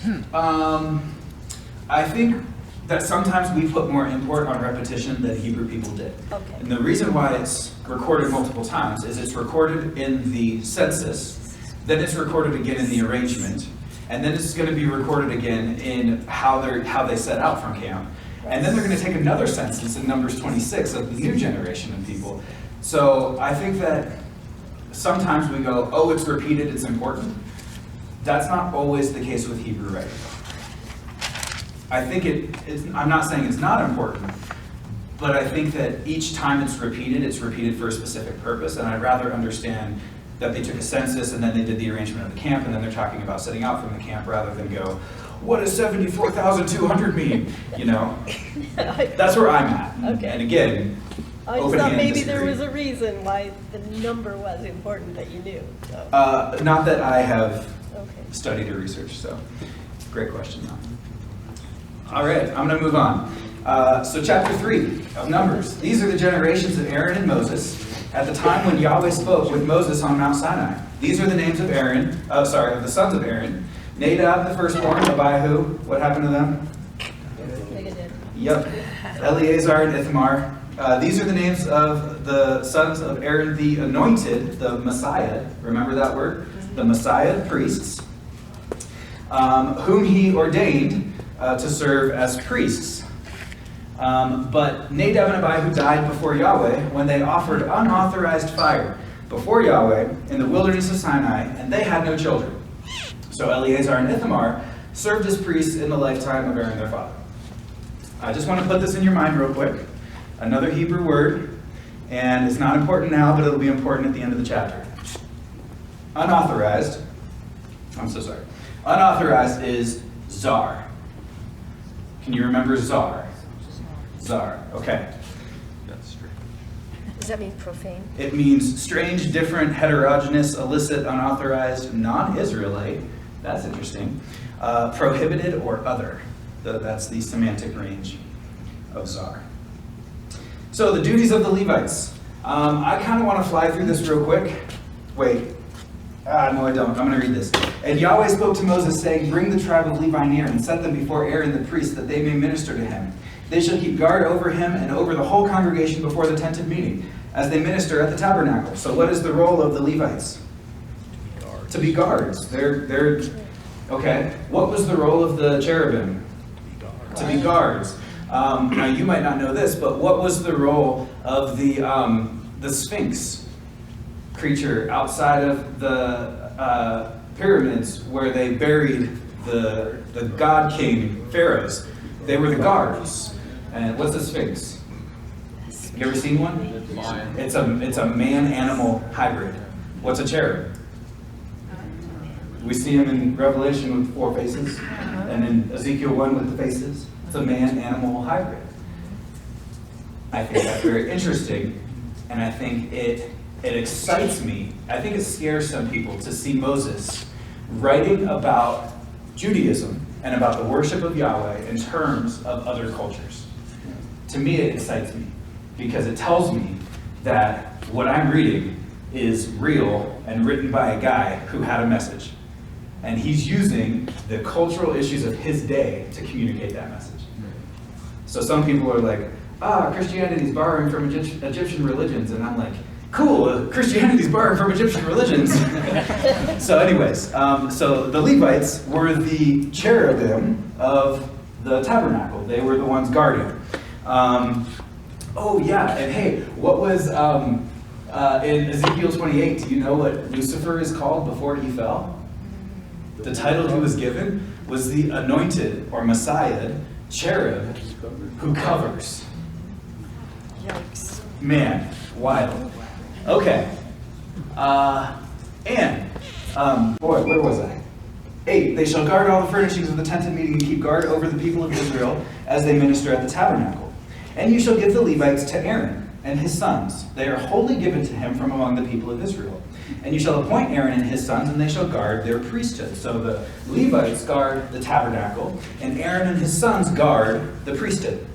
A: I think that sometimes we put more import on repetition than Hebrew people did.
J: Okay.
A: And the reason why it's recorded multiple times is it's recorded in the census, then it's recorded again in the arrangement, and then it's going to be recorded again in how they set out from camp. And then they're going to take another census in Numbers 26 of the new generation of people. So I think that sometimes we go, oh, it's repeated, it's important. That's not always the case with Hebrew writing. I think I'm not saying it's not important, but I think that each time it's repeated for a specific purpose, and I'd rather understand that they took a census and then they did the arrangement of the camp, and then they're talking about setting out from the camp rather than go, what does 74,200 mean? That's where I'm at.
J: Okay.
A: And again,
J: I just
A: open
J: thought
A: hand
J: maybe there
A: disagree.
J: was a reason why the number was important that you knew. So.
A: Not that I have
J: Okay.
A: studied or researched, so great question though. All right, I'm going to move on. So chapter 3 of Numbers. These are the generations of Aaron and Moses at the time when Yahweh spoke with Moses on Mount Sinai. These are the names of of the sons of Aaron. Nadab, the firstborn, Abihu. What happened to them?
J: They did.
A: Yep. Eleazar and Ithamar. These are the names of the sons of Aaron the anointed, the Messiah. Remember that word? The Messiah, priests. Whom he ordained to serve as priests. But Nadab and Abihu died before Yahweh when they offered unauthorized fire before Yahweh in the wilderness of Sinai, and they had no children. So Eleazar and Ithamar served as priests in the lifetime of Aaron their father. I just want to put this in your mind real quick. Another Hebrew word, and it's not important now, but it'll be important at the end of the chapter. Unauthorized, I'm so sorry. Unauthorized is zar. Can you remember zar? Zar, okay.
C: Does that mean profane?
A: It means strange, different, heterogeneous, illicit, unauthorized, non-Israelite. That's interesting. Prohibited or other. That's the semantic range of zar. So the duties of the Levites. I kind of want to fly through this real quick. Wait. No, I don't. I'm going to read this. And Yahweh spoke to Moses, saying, bring the tribe of Levi near and set them before Aaron the priest, that they may minister to him. They shall keep guard over him and over the whole congregation before the tent of meeting, as they minister at the tabernacle. So what is the role of the Levites? To be guards. They're okay. What was the role of the cherubim? To be guards. Now you might not know this, but what was the role of the Sphinx creature outside of the pyramids where they buried the god king pharaohs? They were the guards. And what's a Sphinx? You ever seen one? It's a man-animal hybrid. What's a cherub? We see him in Revelation with 4 faces, and in Ezekiel 1 with the faces. It's a man-animal hybrid. I think that's very interesting, and I think it excites me. I think it scares some people to see Moses writing about Judaism and about the worship of Yahweh in terms of other cultures. To me, it excites me because it tells me that what I'm reading is real and written by a guy who had a message. And he's using the cultural issues of his day to communicate that message. So some people are like, Christianity's borrowing from Egyptian religions. And I'm like, cool, Christianity's borrowing from Egyptian religions. So anyways, so the Levites were the cherubim of the tabernacle. They were the ones guarding. Oh yeah, and hey, what was In Ezekiel 28, do you know what Lucifer is called before he fell? The title he was given was the anointed or Messiah cherub who covers.
C: Yikes.
A: Man, wild. Okay. Boy, where was I? 8, they shall guard all the furnishings of the tent of meeting and keep guard over the people of Israel as they minister at the tabernacle. And you shall give the Levites to Aaron and his sons. They are wholly given to him from among the people of Israel. And you shall appoint Aaron and his sons, and they shall guard their priesthood. So the Levites guard the tabernacle, and Aaron and his sons guard the priesthood.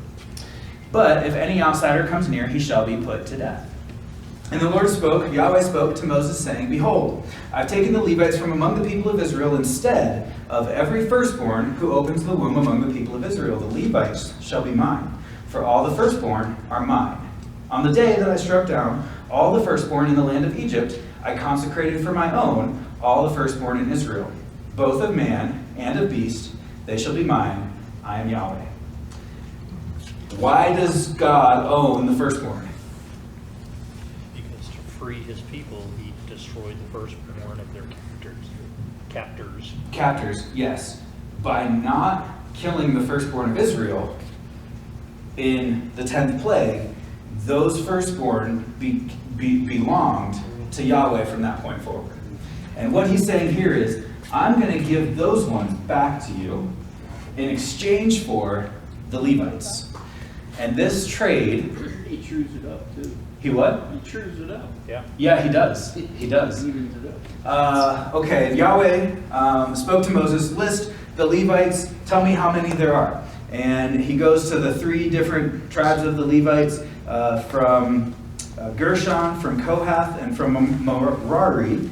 A: But if any outsider comes near, he shall be put to death. And the Lord spoke, Yahweh spoke to Moses, saying, Behold, I've taken the Levites from among the people of Israel instead of every firstborn who opens the womb among the people of Israel. The Levites shall be mine, for all the firstborn are mine. On the day that I struck down all the firstborn in the land of Egypt, I consecrated for my own all the firstborn in Israel, both of man and of beast. They shall be mine. I am Yahweh. Why does God own the firstborn?
G: Because to free his people, he destroyed the firstborn of their captors.
A: Captors, yes. By not killing the firstborn of Israel in the 10th plague, those firstborn belonged to Yahweh from that point forward. And what he's saying here is, I'm going to give those ones back to you in exchange for the Levites. And this trade...
I: He chews it up, too.
A: He what?
I: He chews it up.
G: Yeah.
A: Yeah, he does. He does.
I: Evens it up.
A: Okay, Yahweh spoke to Moses, list the Levites, tell me how many there are. And he goes to the 3 different tribes of the Levites, from Gershon, from Kohath, and from Merari.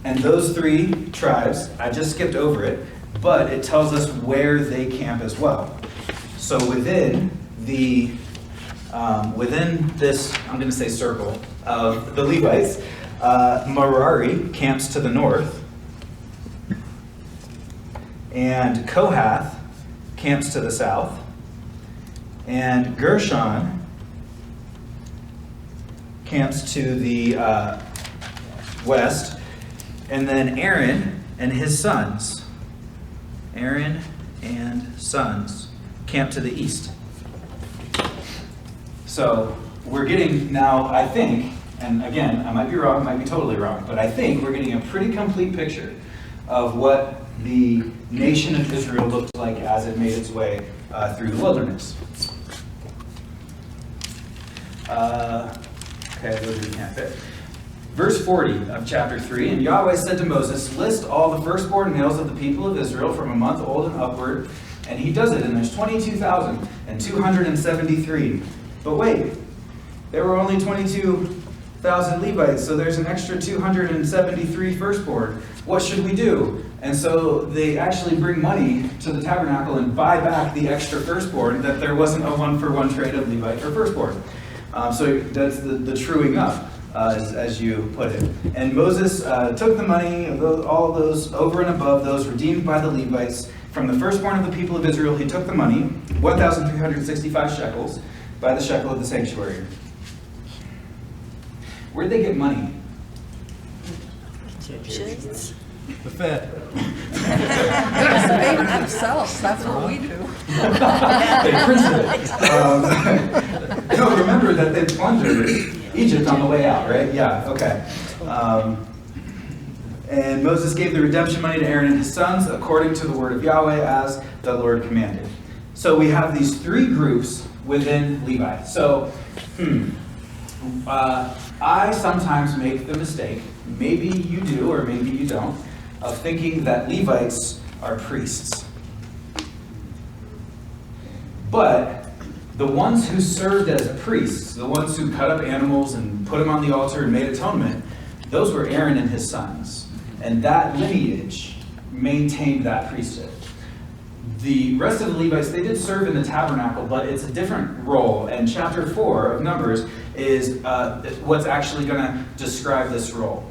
A: And those 3 tribes, I just skipped over it, but it tells us where they camp as well. So within this, I'm going to say circle of the Levites, Merari camps to the north, and Kohath camps to the south, and Gershon camps to the west, and then Aaron and his sons camp to the east. So we're getting now, I think, and again, I might be wrong, I might be totally wrong, but I think we're getting a pretty complete picture of what the nation of Israel looked like as it made its way through the wilderness. Okay, those can't fit. Verse 40 of chapter 3, and Yahweh said to Moses, list all the firstborn males of the people of Israel from a month old and upward. And he does it, and there's 22,273. But wait, there were only 22,000 Levites, so there's an extra 273 firstborn. What should we do? And so they actually bring money to the tabernacle and buy back the extra firstborn, that there wasn't a 1-for-1 trade of Levite for firstborn. So that's the truing up, as you put it. And Moses took the money, all those over and above those redeemed by the Levites, from the firstborn of the people of Israel. He took the money, 1,365 shekels, by the shekel of the sanctuary. Where'd they get money?
C: Shits.
D: The Fed.
E: They made it themselves, that's what we do.
A: They printed it. No, remember that they plundered Egypt on the way out, right? Yeah, okay. And Moses gave the redemption money to Aaron and his sons according to the word of Yahweh as the Lord commanded. So we have these 3 groups within Levi. So, I sometimes make the mistake, maybe you do or maybe you don't, of thinking that Levites are priests. But the ones who served as priests, the ones who cut up animals and put them on the altar and made atonement, those were Aaron and his sons. And that lineage maintained that priesthood. The rest of the Levites, they did serve in the tabernacle, but it's a different role. And chapter 4 of Numbers is what's actually going to describe this role.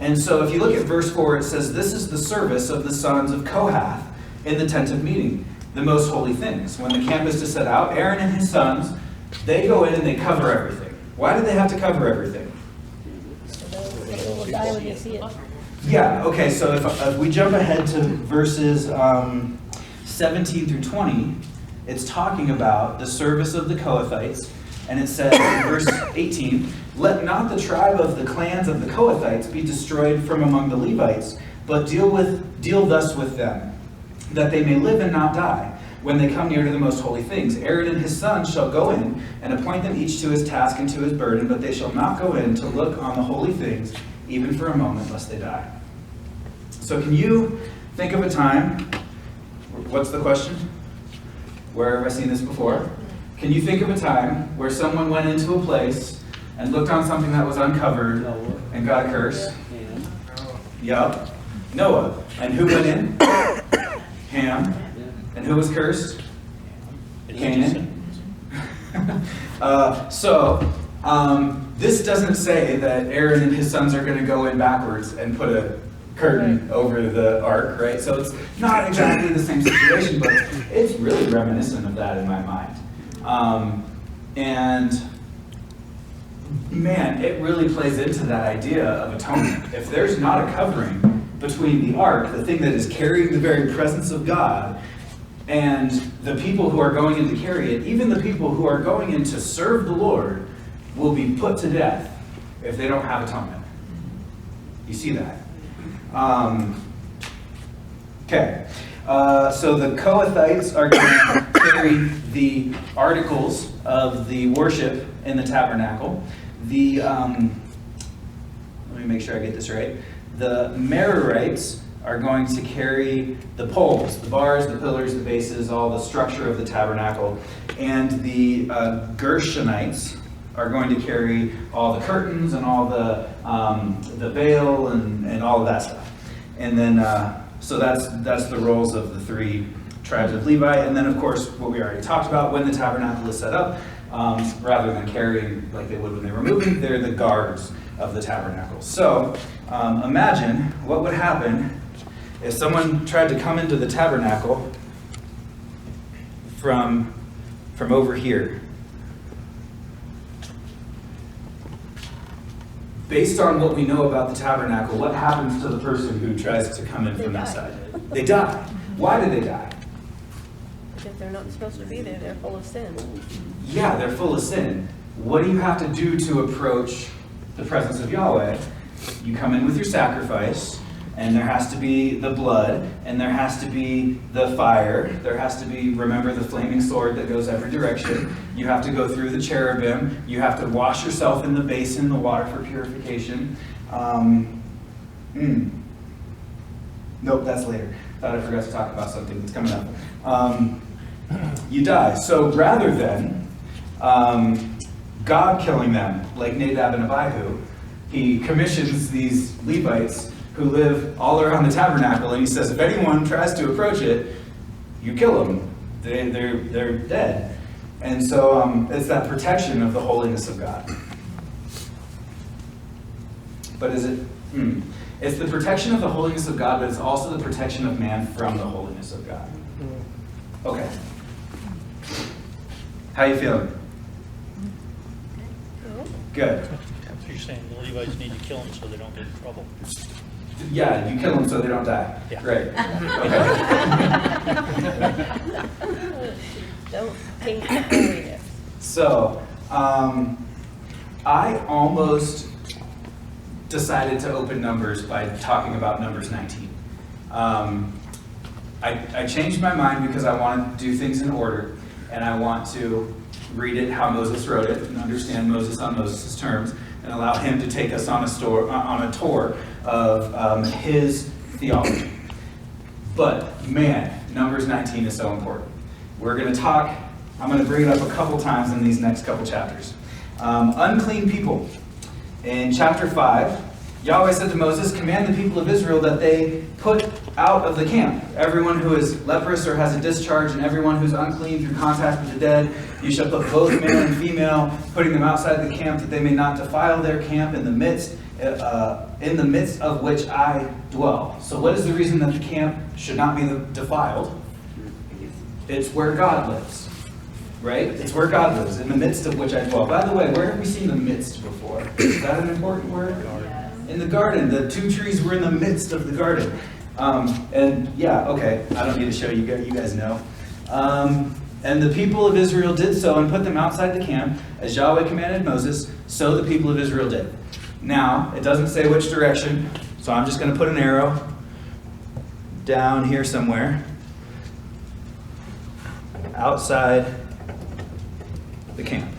A: And so if you look at verse 4, it says, this is the service of the sons of Kohath in the tent of meeting, the most holy things. When the camp is to set out, Aaron and his sons They go in and they cover everything. Why do they have to cover everything?
J: So they'll die when they see it.
A: Yeah, okay, so if we jump ahead to verses 17 through 20, it's talking about the service of the Kohathites, and it says in verse 18, "Let not the tribe of the clans of the Kohathites be destroyed from among the Levites, but deal thus with them, that they may live and not die. When they come near to the most holy things, Aaron and his sons shall go in and appoint them each to his task and to his burden, but they shall not go in to look on the holy things, even for a moment, lest they die." So can you think of a time, what's the question? Where have I seen this before? Can you think of a time where someone went into a place and looked on something that was uncovered and got a curse? Yup. Noah. And who went in? Ham. And who was cursed? Canaan. This doesn't say that Aaron and his sons are going to go in backwards and put a curtain over the ark, right? So it's not exactly the same situation, but it's really reminiscent of that in my mind. And man, it really plays into that idea of atonement. If there's not a covering between the ark, the thing that is carrying the very presence of God, and the people who are going in to carry it, even the people who are going in to serve the Lord, will be put to death if they don't have atonement. You see that? Okay. So the Kohathites are going to carry the articles of the worship in the tabernacle. Let me make sure I get this right. The Merarites are going to carry the poles, the bars, the pillars, the bases, all the structure of the tabernacle. And the Gershonites are going to carry all the curtains and all the veil and all of that stuff. And then, so that's the roles of the three tribes of Levi. And then, of course, what we already talked about, when the tabernacle is set up, rather than carrying like they would when they were moving, they're the guards of the tabernacle. So imagine what would happen if someone tried to come into the tabernacle from over here. Based on what we know about the tabernacle, what happens to the person who tries to come in from that side? They die. Why do they die?
J: Because they're not supposed to be there. They're full of sin.
A: Yeah, they're full of sin. What do you have to do to approach the presence of Yahweh? You come in with your sacrifice, and there has to be the blood, and there has to be the fire. There has to be, remember, the flaming sword that goes every direction. You have to go through the cherubim. You have to wash yourself in the basin, the water for purification. Nope, that's later. Thought I forgot to talk about something that's coming up. You die. So rather than God killing them, like Nadab and Abihu, he commissions these Levites who live all around the tabernacle, and he says, if anyone tries to approach it, you kill them. They're dead. And so it's that protection of the holiness of God. But is it? It's the protection of the holiness of God, but it's also the protection of man from the holiness of God. Okay. How you feeling? Good.
G: So you're saying the Levites need to kill them so they don't get in trouble?
A: Yeah, you kill them so they don't die.
G: Yeah.
A: Great. Okay.
J: Don't taint holiness.
A: So, I almost decided to open Numbers by talking about Numbers 19. I changed my mind because I want to do things in order, and I want to read it how Moses wrote it and understand Moses on Moses' terms, and allow him to take us on a tour of his theology. But man, Numbers 19 is so important. We're going to talk, I'm going to bring it up a couple times in these next couple chapters. Unclean people. In chapter 5, Yahweh said to Moses, command the people of Israel that they put out of the camp everyone who is leprous or has a discharge, and everyone who's unclean through contact with the dead. You shall put both male and female, putting them outside the camp, that they may not defile their camp in the midst of which I dwell. So what is the reason that the camp should not be defiled? It's where God lives. right? It's where God lives, in the midst of which I dwell. By the way, where have we seen the midst before? Is that an important word? In the garden. The 2 trees were in the midst of the garden. And yeah, okay, I don't need to show you guys know. And the people of Israel did so and put them outside the camp, as Yahweh commanded Moses, so the people of Israel did. Now, it doesn't say which direction, so I'm just going to put an arrow down here somewhere. Outside the camp.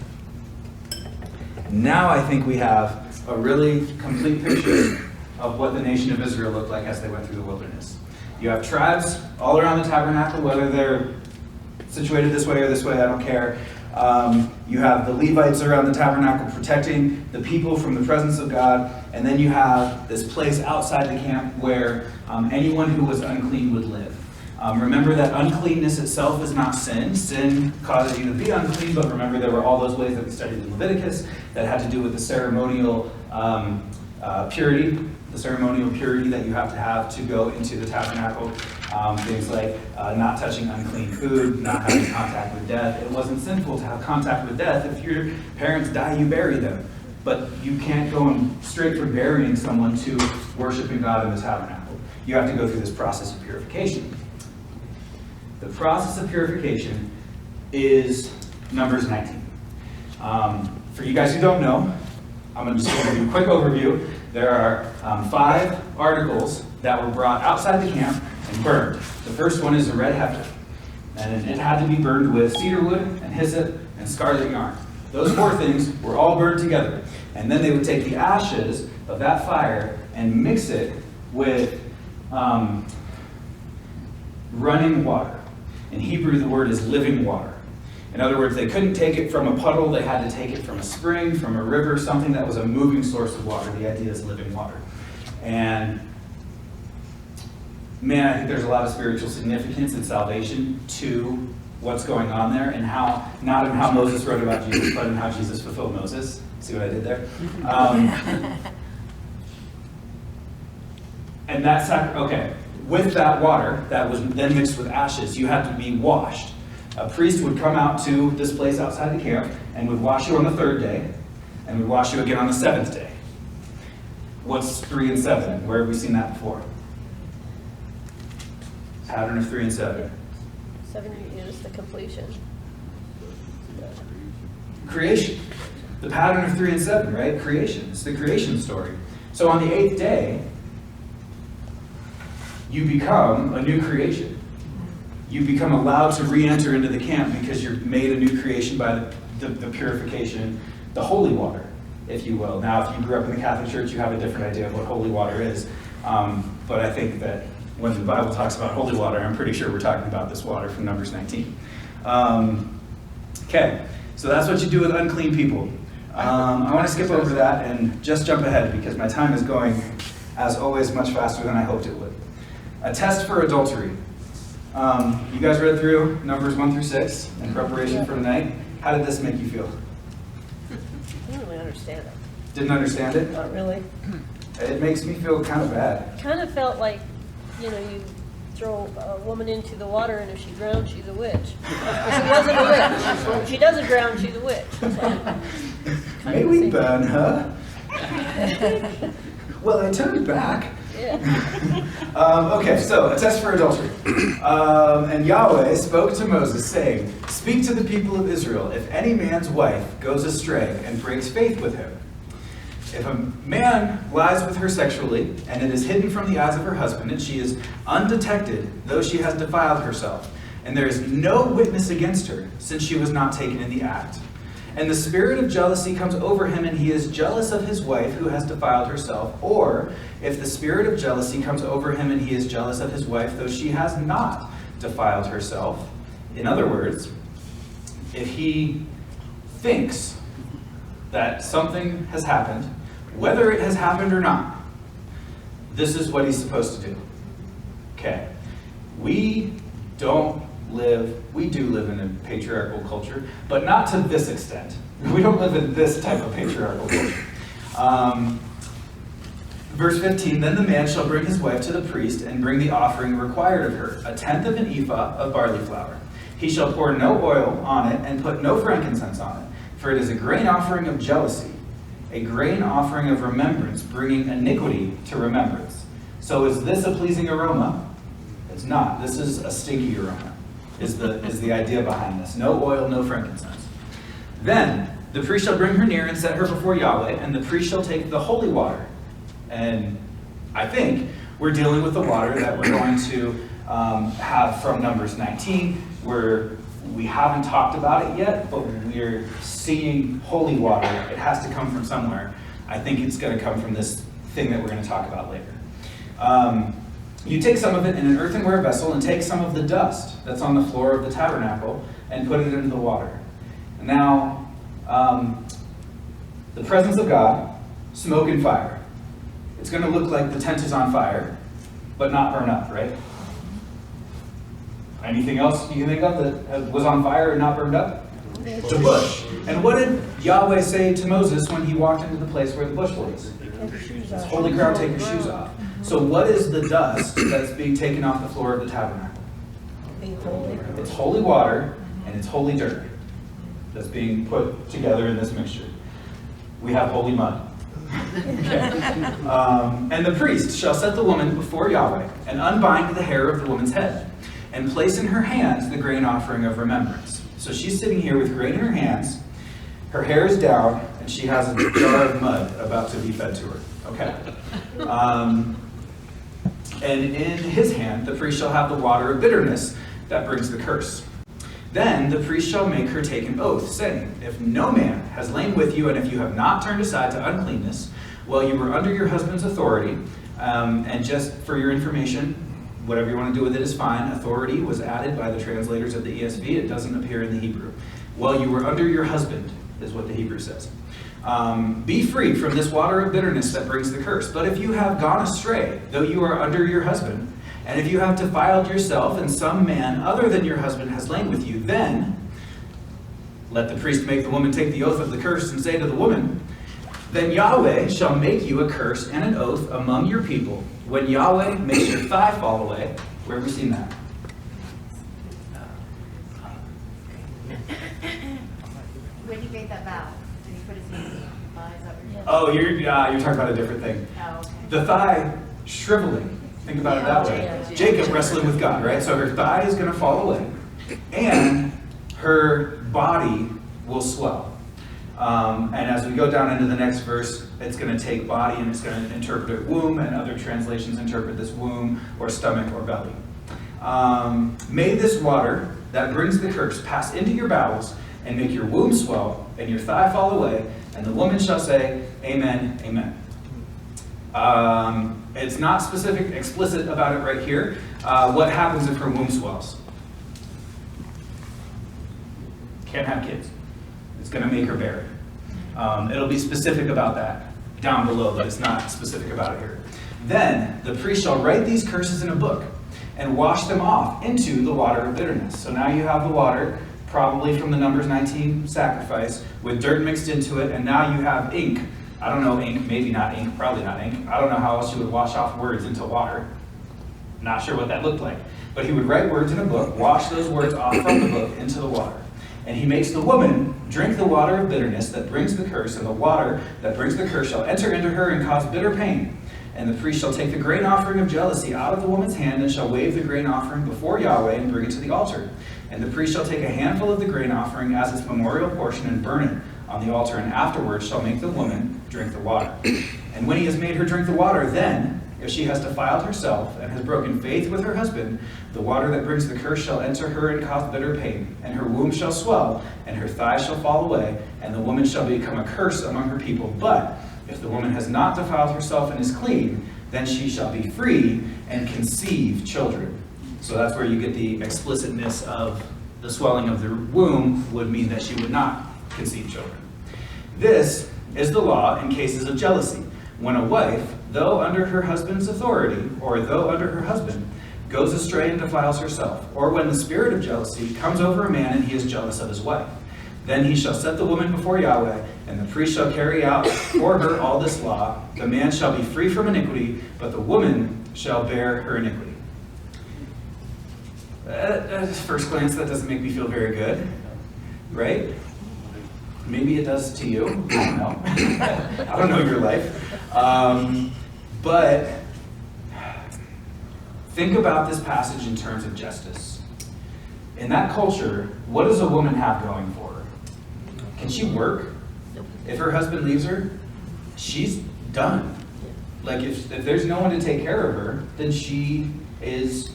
A: Now I think we have a really complete picture of what the nation of Israel looked like as they went through the wilderness. You have tribes all around the tabernacle, whether they're situated this way or this way, I don't care. You have the Levites around the tabernacle protecting the people from the presence of God. And then you have this place outside the camp where anyone who was unclean would live. Remember that uncleanness itself is not sin. Sin causes you to be unclean, but remember there were all those ways that we studied in Leviticus that had to do with the ceremonial purity, that you have to go into the tabernacle. Things like not touching unclean food, not having contact with death. It wasn't sinful to have contact with death. If your parents die, you bury them. But you can't go straight from burying someone to worshiping God in the tabernacle. You have to go through this process of purification. The process of purification is Numbers 19. For you guys who don't know, I'm going to just give you a quick overview. There are 5 articles that were brought outside the camp and burned. The first one is a red heifer. And it had to be burned with cedar wood and hyssop and scarlet yarn. Those 4 things were all burned together. And then they would take the ashes of that fire and mix it with running water. In Hebrew, the word is living water. In other words, they couldn't take it from a puddle. They had to take it from a spring, from a river, something that was a moving source of water. The idea is living water. And man, I think there's a lot of spiritual significance and salvation to what's going on there, and how, not in how Moses wrote about Jesus, but in how Jesus fulfilled Moses. See what I did there? And that okay. With that water that was then mixed with ashes, you had to be washed. A priest would come out to this place outside the camp and would wash you on the 3rd day, and would wash you again on the 7th day. What's 3 and 7? Where have we seen that before? Pattern of 3 and 7.
J: 7 is the completion.
A: Creation. The pattern of 3 and 7, right? Creation. It's the creation story. So on the 8th day, you become a new creation. You become allowed to re-enter into the camp because you're made a new creation by the purification, the holy water, if you will. Now, if you grew up in the Catholic Church, you have a different idea of what holy water is. But I think that when the Bible talks about holy water, I'm pretty sure we're talking about this water from Numbers 19. Okay, so that's what you do with unclean people. I want to skip over that and just jump ahead because my time is going, as always, much faster than I hoped it would. A test for adultery. You guys read through Numbers 1 through 6 in preparation for tonight. How did this make you feel?
J: I didn't really understand it.
A: Didn't understand it?
J: Not really.
A: It makes me feel kind of bad.
J: Kind of felt like, you throw a woman into the water, and if she drowns, she's a witch. If she wasn't a witch. If she doesn't drown, she's a witch.
A: May we burn her? Well, I turned back.
J: Yeah.
A: Okay, so a test for adultery. And Yahweh spoke to Moses, saying, "Speak to the people of Israel. If any man's wife goes astray and breaks faith with him, if a man lies with her sexually, and it is hidden from the eyes of her husband, and she is undetected, though she has defiled herself, and there is no witness against her, since she was not taken in the act, and the spirit of jealousy comes over him, and he is jealous of his wife who has defiled herself, or if the spirit of jealousy comes over him, and he is jealous of his wife, though she has not defiled herself." In other words, if he thinks that something has happened, whether it has happened or not, this is what he's supposed to do. Okay. We do live in a patriarchal culture, but not to this extent. We don't live in this type of patriarchal culture. Verse 15, "Then the man shall bring his wife to the priest and bring the offering required of her, 1/10 of an ephah of barley flour. He shall pour no oil on it and put no frankincense on it, for it is a grain offering of jealousy, a grain offering of remembrance, bringing iniquity to remembrance. So is this a pleasing aroma? It's not. This is a stinky aroma, is the idea behind this. No oil, no frankincense. Then the priest shall bring her near and set her before Yahweh, and the priest shall take the holy water. And I think we're dealing with the water that we're going to have from Numbers 19, where we haven't talked about it yet, but we're seeing holy water. It has to come from somewhere. I think it's going to come from this thing that we're going to talk about later. You take some of it in an earthenware vessel and take some of the dust that's on the floor of the tabernacle and put it into the water. Now, the presence of God, smoke and fire. It's going to look like the tent is on fire, but not burn up, right? Anything else you can think of that was on fire and not burned up? The bush. And what did Yahweh say to Moses when he walked into the place where the bush was? Holy ground, take your shoes off. So what is the dust that's being taken off the floor of the tabernacle? It's holy water and it's holy dirt that's being put together in this mixture. We have holy mud. And the priest shall set the woman before Yahweh and unbind the hair of the woman's head and place in her hands the grain offering of remembrance. So she's sitting here with grain in her hands, her hair is down, and she has a jar of mud about to be fed to her. Okay. And in his hand, the priest shall have the water of bitterness that brings the curse. Then the priest shall make her take an oath, saying, if no man has lain with you, and if you have not turned aside to uncleanness, while you were under your husband's authority, and just for your information, whatever you want to do with it is fine. Authority was added by the translators of the ESV. It doesn't appear in the Hebrew. While you were under your husband, is what the Hebrew says. Be free from this water of bitterness that brings the curse. But if you have gone astray, though you are under your husband, and if you have defiled yourself, and some man other than your husband has lain with you, then let the priest make the woman take the oath of the curse and say to the woman, then Yahweh shall make you a curse and an oath among your people when Yahweh makes your thigh fall away. Where have we seen that?
K: When he made that vow, did he put his hands on the thigh? Is that what you're
A: Oh, you're talking about a different thing.
K: Oh, okay.
A: The thigh shriveling. Think about it that way. Jacob wrestling with God, right? So her thigh is going to fall away, and her body will swell. And as we go down into the next verse, it's going to take body and it's going to interpret it womb, and other translations interpret this womb or stomach or belly. May this water that brings the curse pass into your bowels and make your womb swell and your thigh fall away, and the woman shall say, Amen, Amen. It's not specific, explicit about it right here. What happens if her womb swells? Can't have kids. It's going to make her barren. It'll be specific about that down below, but it's not specific about it here. Then the priest shall write these curses in a book and wash them off into the water of bitterness. So now you have the water, probably from the Numbers 19 sacrifice, with dirt mixed into it, and now you have ink. I don't know, ink, maybe not ink, probably not ink. I don't know how else you would wash off words into water. Not sure what that looked like. But he would write words in a book, wash those words off from the book into the water. And he makes the woman drink the water of bitterness that brings the curse, and the water that brings the curse shall enter into her and cause bitter pain. And the priest shall take the grain offering of jealousy out of the woman's hand, and shall wave the grain offering before Yahweh and bring it to the altar. And the priest shall take a handful of the grain offering as its memorial portion and burn it on the altar, and afterwards shall make the woman drink the water. And when he has made her drink the water, then, if she has defiled herself and has broken faith with her husband, the water that brings the curse shall enter her and cause bitter pain, and her womb shall swell, and her thighs shall fall away, and the woman shall become a curse among her people. But if the woman has not defiled herself and is clean, then she shall be free and conceive children. So that's where you get the explicitness of the swelling of the womb would mean that she would not conceive children. This is the law in cases of jealousy. When a wife, though under her husband's authority, or though under her husband, goes astray and defiles herself, or when the spirit of jealousy comes over a man and he is jealous of his wife, then he shall set the woman before Yahweh, and the priest shall carry out for her all this law. The man shall be free from iniquity, but the woman shall bear her iniquity. At first glance, that doesn't make me feel very good, right? Maybe it does to you. I don't know. I don't know your life. But think about this passage in terms of justice. In that culture, what does a woman have going for her? Can she work? If her husband leaves her, she's done. Like if there's no one to take care of her, then she is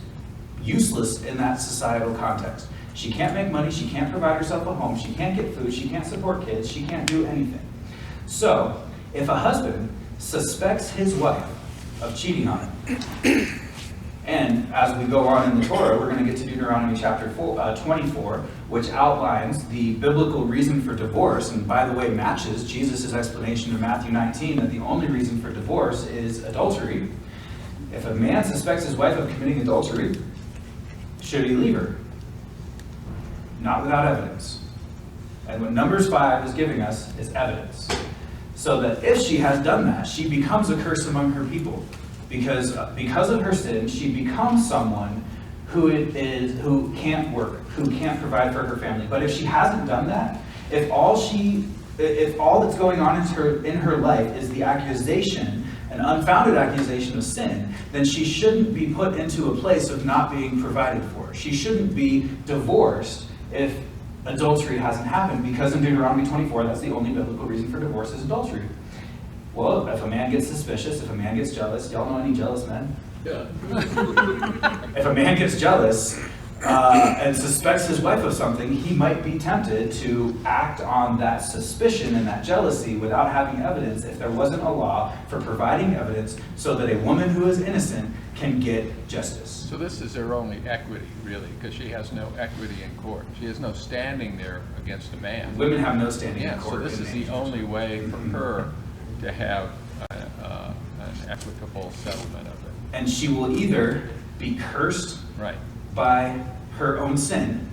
A: useless in that societal context. She can't make money, she can't provide herself a home, she can't get food, she can't support kids, she can't do anything. So, if a husband suspects his wife of cheating on him, and as we go on in the Torah, we're going to get to Deuteronomy chapter 24, which outlines the biblical reason for divorce, and by the way, matches Jesus' explanation in Matthew 19 that the only reason for divorce is adultery. If a man suspects his wife of committing adultery, should he leave her? Not without evidence. And what Numbers 5 is giving us is evidence. So that if she has done that, she becomes a curse among her people. Because of her sin, she becomes someone who can't work, who can't provide for her family. But if she hasn't done that, if all that's going on in her life is the accusation, an unfounded accusation of sin, then she shouldn't be put into a place of not being provided for. She shouldn't be divorced if adultery hasn't happened, because in Deuteronomy 24, that's the only biblical reason for divorce is adultery. Well, if a man gets suspicious, if a man gets jealous, y'all know any jealous men?
I: Yeah.
A: If a man gets jealous and suspects his wife of something, he might be tempted to act on that suspicion and that jealousy without having evidence if there wasn't a law for providing evidence so that a woman who is innocent can get justice.
M: So this is her only equity, really, because she has no equity in court. She has no standing there against a man.
A: Women have no standing in court.
M: So this is the only way for her to have an equitable settlement of it.
A: And she will either be cursed by her own sin,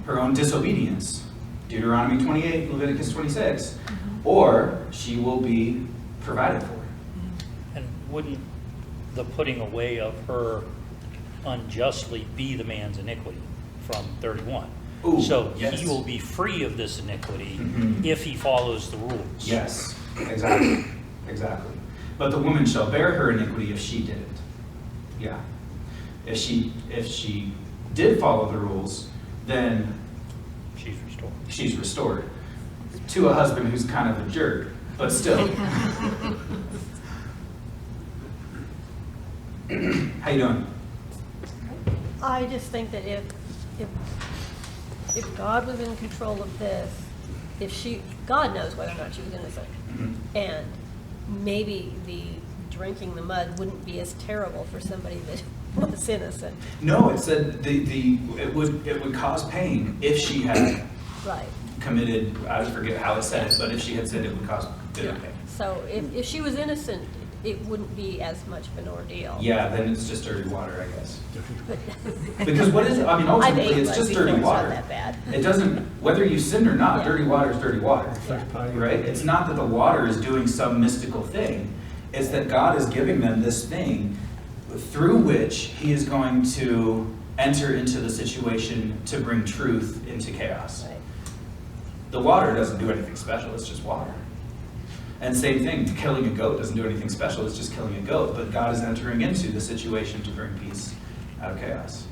A: her own disobedience, Deuteronomy 28, Leviticus 26, or she will be provided for.
G: And wouldn't the putting away of her unjustly be the man's iniquity from 31?
A: Ooh,
G: so
A: yes.
G: he will be free of this iniquity if he follows the rules.
A: Yes, exactly. Exactly. But the woman shall bear her iniquity if she didn't. Yeah. If she did follow the rules, then she's restored to a husband who's kind of a jerk, but still. How you doing?
J: I just think that if God was in control of this, God knows whether or not she was innocent. And maybe the drinking the mud wouldn't be as terrible for somebody that was innocent.
A: No, it said it would cause pain if she had committed, I forget how it said it, but if she had said it would cause bitter pain.
J: So if she was innocent, it wouldn't be as much of an ordeal.
A: Yeah, then it's just dirty water, I guess. Because what is it? I mean, ultimately, it's just dirty water.
J: It's not that bad.
A: It doesn't, whether you sinned or not, dirty water is dirty water, right? It's not that the water is doing some mystical thing. It's that God is giving them this thing through which He is going to enter into the situation to bring truth into chaos.
J: Right.
A: The water doesn't do anything special, it's just water. And same thing, killing a goat doesn't do anything special, it's just killing a goat. But God is entering into the situation to bring peace out of chaos.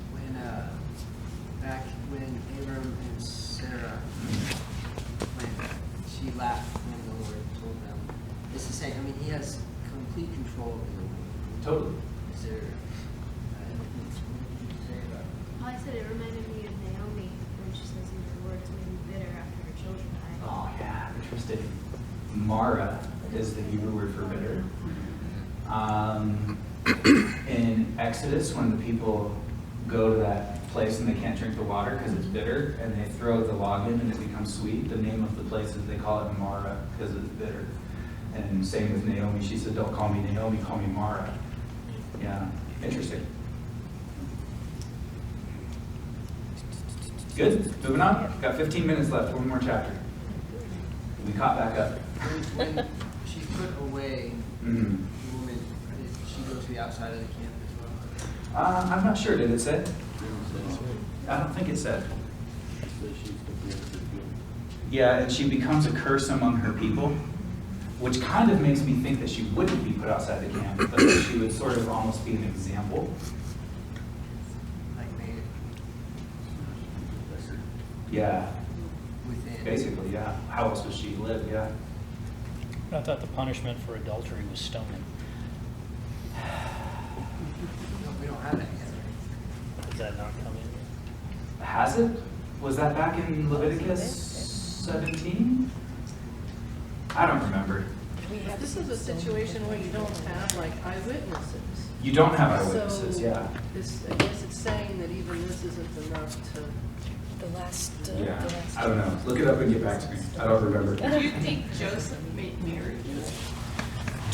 N: Back when Abram and Sarah, when she laughed when the Lord told them, it's the same. I mean, He has complete control over the woman.
A: Totally.
N: Is there anything you say about it?
F: Well, I said it reminded me of Naomi when she says in her words, made me bitter after her children died.
A: Oh yeah, interesting. Mara is the Hebrew word for bitter. In Exodus, when the people go to that place and they can't drink the water because it's bitter, and they throw the log in and it becomes sweet, the name of the place is they call it Mara because it's bitter. And same with Naomi. She said, don't call me Naomi, call me Mara. Yeah, interesting. Good, moving on. Got 15 minutes left, one more chapter. We caught back up.
N: When she's put away, the woman, she goes to the outside of the camp as well.
A: I'm not sure, did it say? I don't think it said.
I: So she's the good.
A: Yeah, and she becomes a curse among her people, which kind of makes me think that she wouldn't be put outside the camp, but that she would sort of almost be an example.
N: Like made it
A: Yeah,
N: within.
A: basically, yeah. How else would she live? Yeah.
G: I thought the punishment for adultery was stoning.
N: No, we don't have that yet.
G: Does that not come in?
A: Has it? Was that back in Leviticus 17? I don't remember.
L: This is a situation where you don't have like eyewitnesses.
A: You don't have eyewitnesses,
L: So
A: yeah.
L: I guess it's saying that even this isn't enough to.
C: The last,
A: Yeah,
C: the last.
A: I don't know. Look it up and get back to me. I don't remember.
H: Do you think Joseph made Mary do it?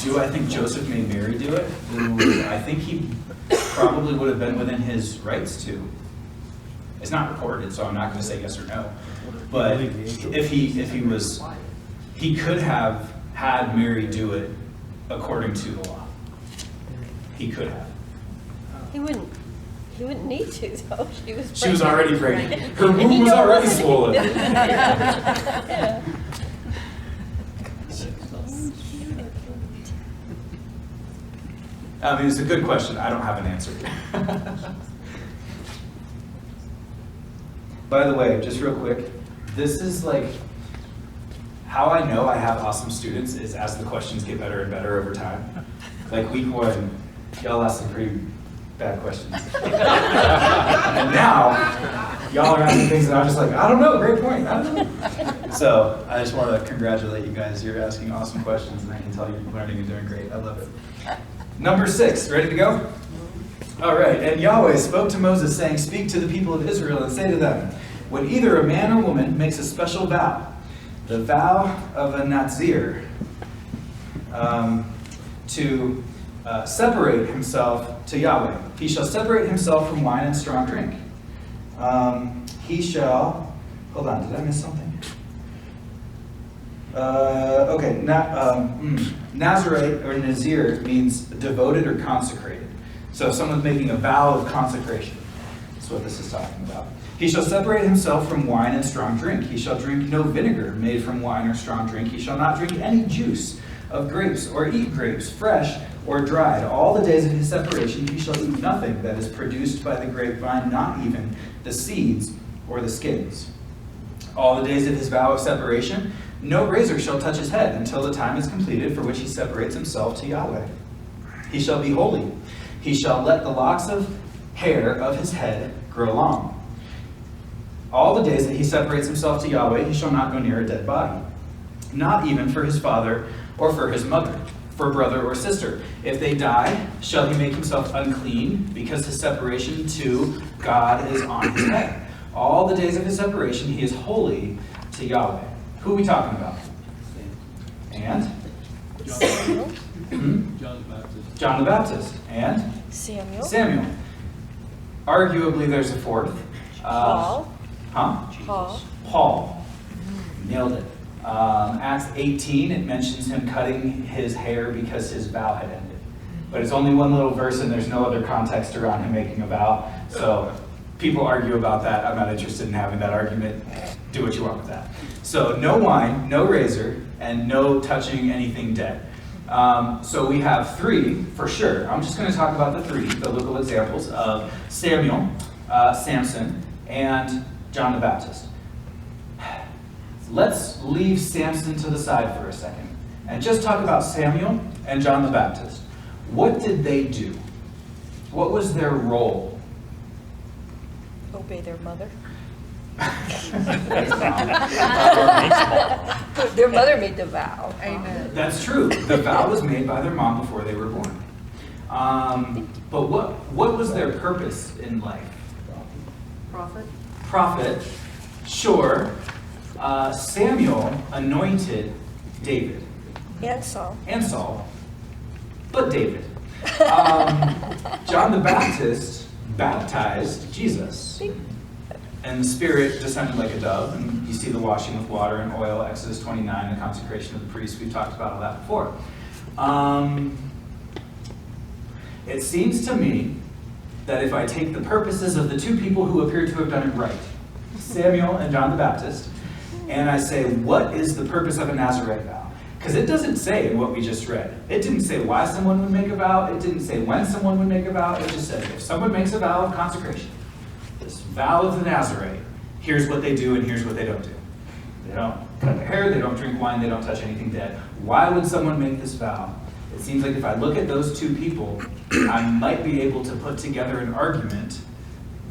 A: Do I think Joseph made Mary do it? Ooh, I think he probably would have been within his rights to. It's not recorded, so I'm not going to say yes or no. But if he was, he could have had Mary do it according to the law. He could have.
J: He wouldn't need to, though.
A: She was already pregnant. Her womb was already swollen.
J: Yeah.
A: I mean, it's a good question. I don't have an answer. By the way, just real quick, this is like, how I know I have awesome students is as the questions get better and better over time. Like week 1, y'all asked some pretty bad questions. And now, y'all are asking things that I'm just like, I don't know, great point, I don't know. So I just want to congratulate you guys. You're asking awesome questions and I can tell you're learning and doing great. I love it. Number 6, ready to go? All right, and Yahweh spoke to Moses saying, speak to the people of Israel and say to them, when either a man or woman makes a special vow, the vow of a Nazir, to separate himself to Yahweh. He shall separate himself from wine and strong drink. He shall, hold on, did I miss something? Okay, Nazarite or Nazir means devoted or consecrated. So someone's making a vow of consecration. That's what this is talking about. He shall separate himself from wine and strong drink. He shall drink no vinegar made from wine or strong drink. He shall not drink any juice of grapes or eat grapes, fresh or dried. All the days of his separation he shall eat nothing that is produced by the grapevine, not even the seeds or the skins. All the days of his vow of separation, no razor shall touch his head until the time is completed for which he separates himself to Yahweh. He shall be holy. He shall let the locks of hair of his head grow long. All the days that he separates himself to Yahweh, he shall not go near a dead body, not even for his father or for his mother, for brother or sister. If they die, shall he make himself unclean, because his separation to God is on his head. All the days of his separation, he is holy to Yahweh. Who are we talking about? And?
C: Samuel.
I: John the Baptist.
A: John the Baptist. And?
C: Samuel.
A: Samuel. Arguably, there's a fourth.
C: Paul.
A: Huh?
C: Paul.
A: Paul. Nailed it. Acts 18, it mentions him cutting his hair because his vow had ended. But it's only one little verse and there's no other context around him making a vow. So people argue about that. I'm not interested in having that argument. Do what you want with that. So no wine, no razor, and no touching anything dead. So we have 3 for sure. I'm just going to talk about the 3, the local examples of Samuel, Samson, and John the Baptist. Let's leave Samson to the side for a second and just talk about Samuel and John the Baptist. What did they do? What was their role?
C: Obey their mother.
G: Baseball.
C: Their mother made the vow.
E: Amen.
A: That's true. The vow was made by their mom before they were born. But what was their purpose in life?
L: Prophet?
A: Prophet, sure. Samuel anointed David.
C: And Saul.
A: And Saul, but David. John the Baptist baptized Jesus. And the Spirit descended like a dove, and you see the washing with water and oil, Exodus 29, the consecration of the priests. We've talked about all that before. It seems to me that if I take the purposes of the two people who appear to have done it right, Samuel and John the Baptist, and I say, what is the purpose of a Nazirite vow? Because it doesn't say in what we just read. It didn't say why someone would make a vow. It didn't say when someone would make a vow. It just said, if someone makes a vow of consecration, this vow of the Nazirite, here's what they do and here's what they don't do. They don't cut their hair, they don't drink wine, they don't touch anything dead. Why would someone make this vow? It seems like if I look at those two people, I might be able to put together an argument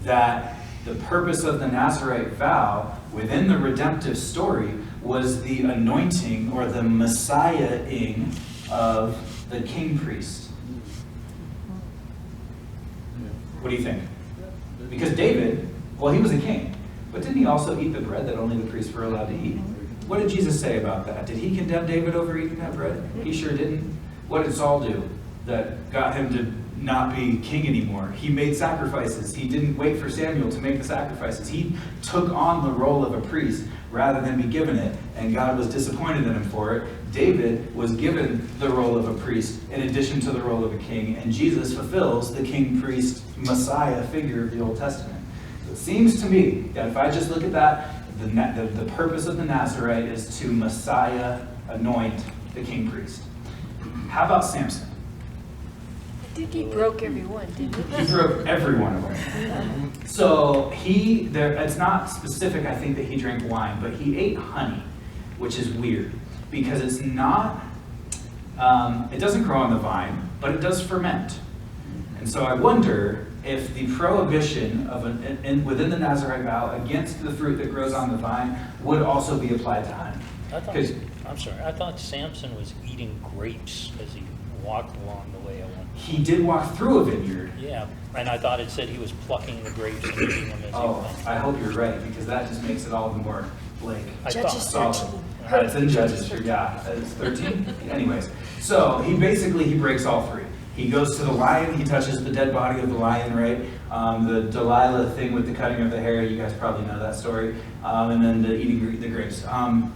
A: that the purpose of the Nazirite vow within the redemptive story was the anointing or the Messiah-ing of the king priest. What do you think? Because David, well, he was a king, but didn't he also eat the bread that only the priests were allowed to eat? What did Jesus say about that? Did he condemn David over eating that bread? He sure didn't. What did Saul do that got him to not be king anymore? He made sacrifices. He didn't wait for Samuel to make the sacrifices. He took on the role of a priest rather than be given it, and God was disappointed in him for it. David was given the role of a priest in addition to the role of a king, and Jesus fulfills the king, priest, Messiah figure of the Old Testament. So it seems to me that if I just look at that, the purpose of the Nazirite is to Messiah anoint the king priest. How about Samson?
C: I think he broke every one, didn't he?
A: He broke every one of them. So it's not specific, I think, that he drank wine, but he ate honey, which is weird because it's not, it doesn't grow on the vine, but it does ferment. And so I wonder if the prohibition of within the Nazirite vow against the fruit that grows on the vine would also be applied to honey.
G: I thought Samson was eating grapes as he walked along the way.
A: He did walk through a vineyard.
G: Yeah, and I thought it said he was plucking the grapes and eating them as he went.
A: I hope you're right, because that just makes it all the more
C: Judges 13.
A: It's in Judges, yeah, it's 13. Anyways, so he breaks all three. He goes to the lion, he touches the dead body of the lion, right? The Delilah thing with the cutting of the hair, you guys probably know that story. And then the eating the grapes.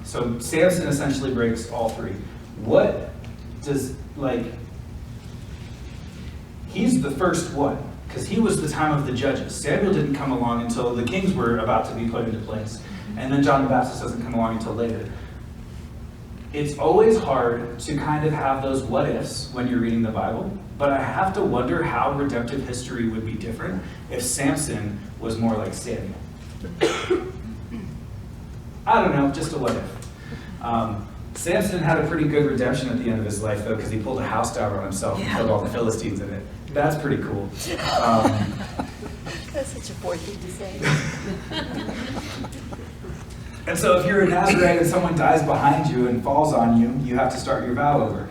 A: So Samson essentially breaks all three. What does, he's the first one, because he was the time of the judges. Samuel didn't come along until the kings were about to be put into place. And then John the Baptist doesn't come along until later. It's always hard to kind of have those what ifs when you're reading the Bible, but I have to wonder how redemptive history would be different if Samson was more like Samuel. I don't know, just a what if. Samson had a pretty good redemption at the end of his life, though, because he pulled a house down on himself and killed all the Philistines in it. That's pretty cool.
C: That's such a boy thing to say.
A: And so if you're a Nazirite and someone dies behind you and falls on you, you have to start your vow over.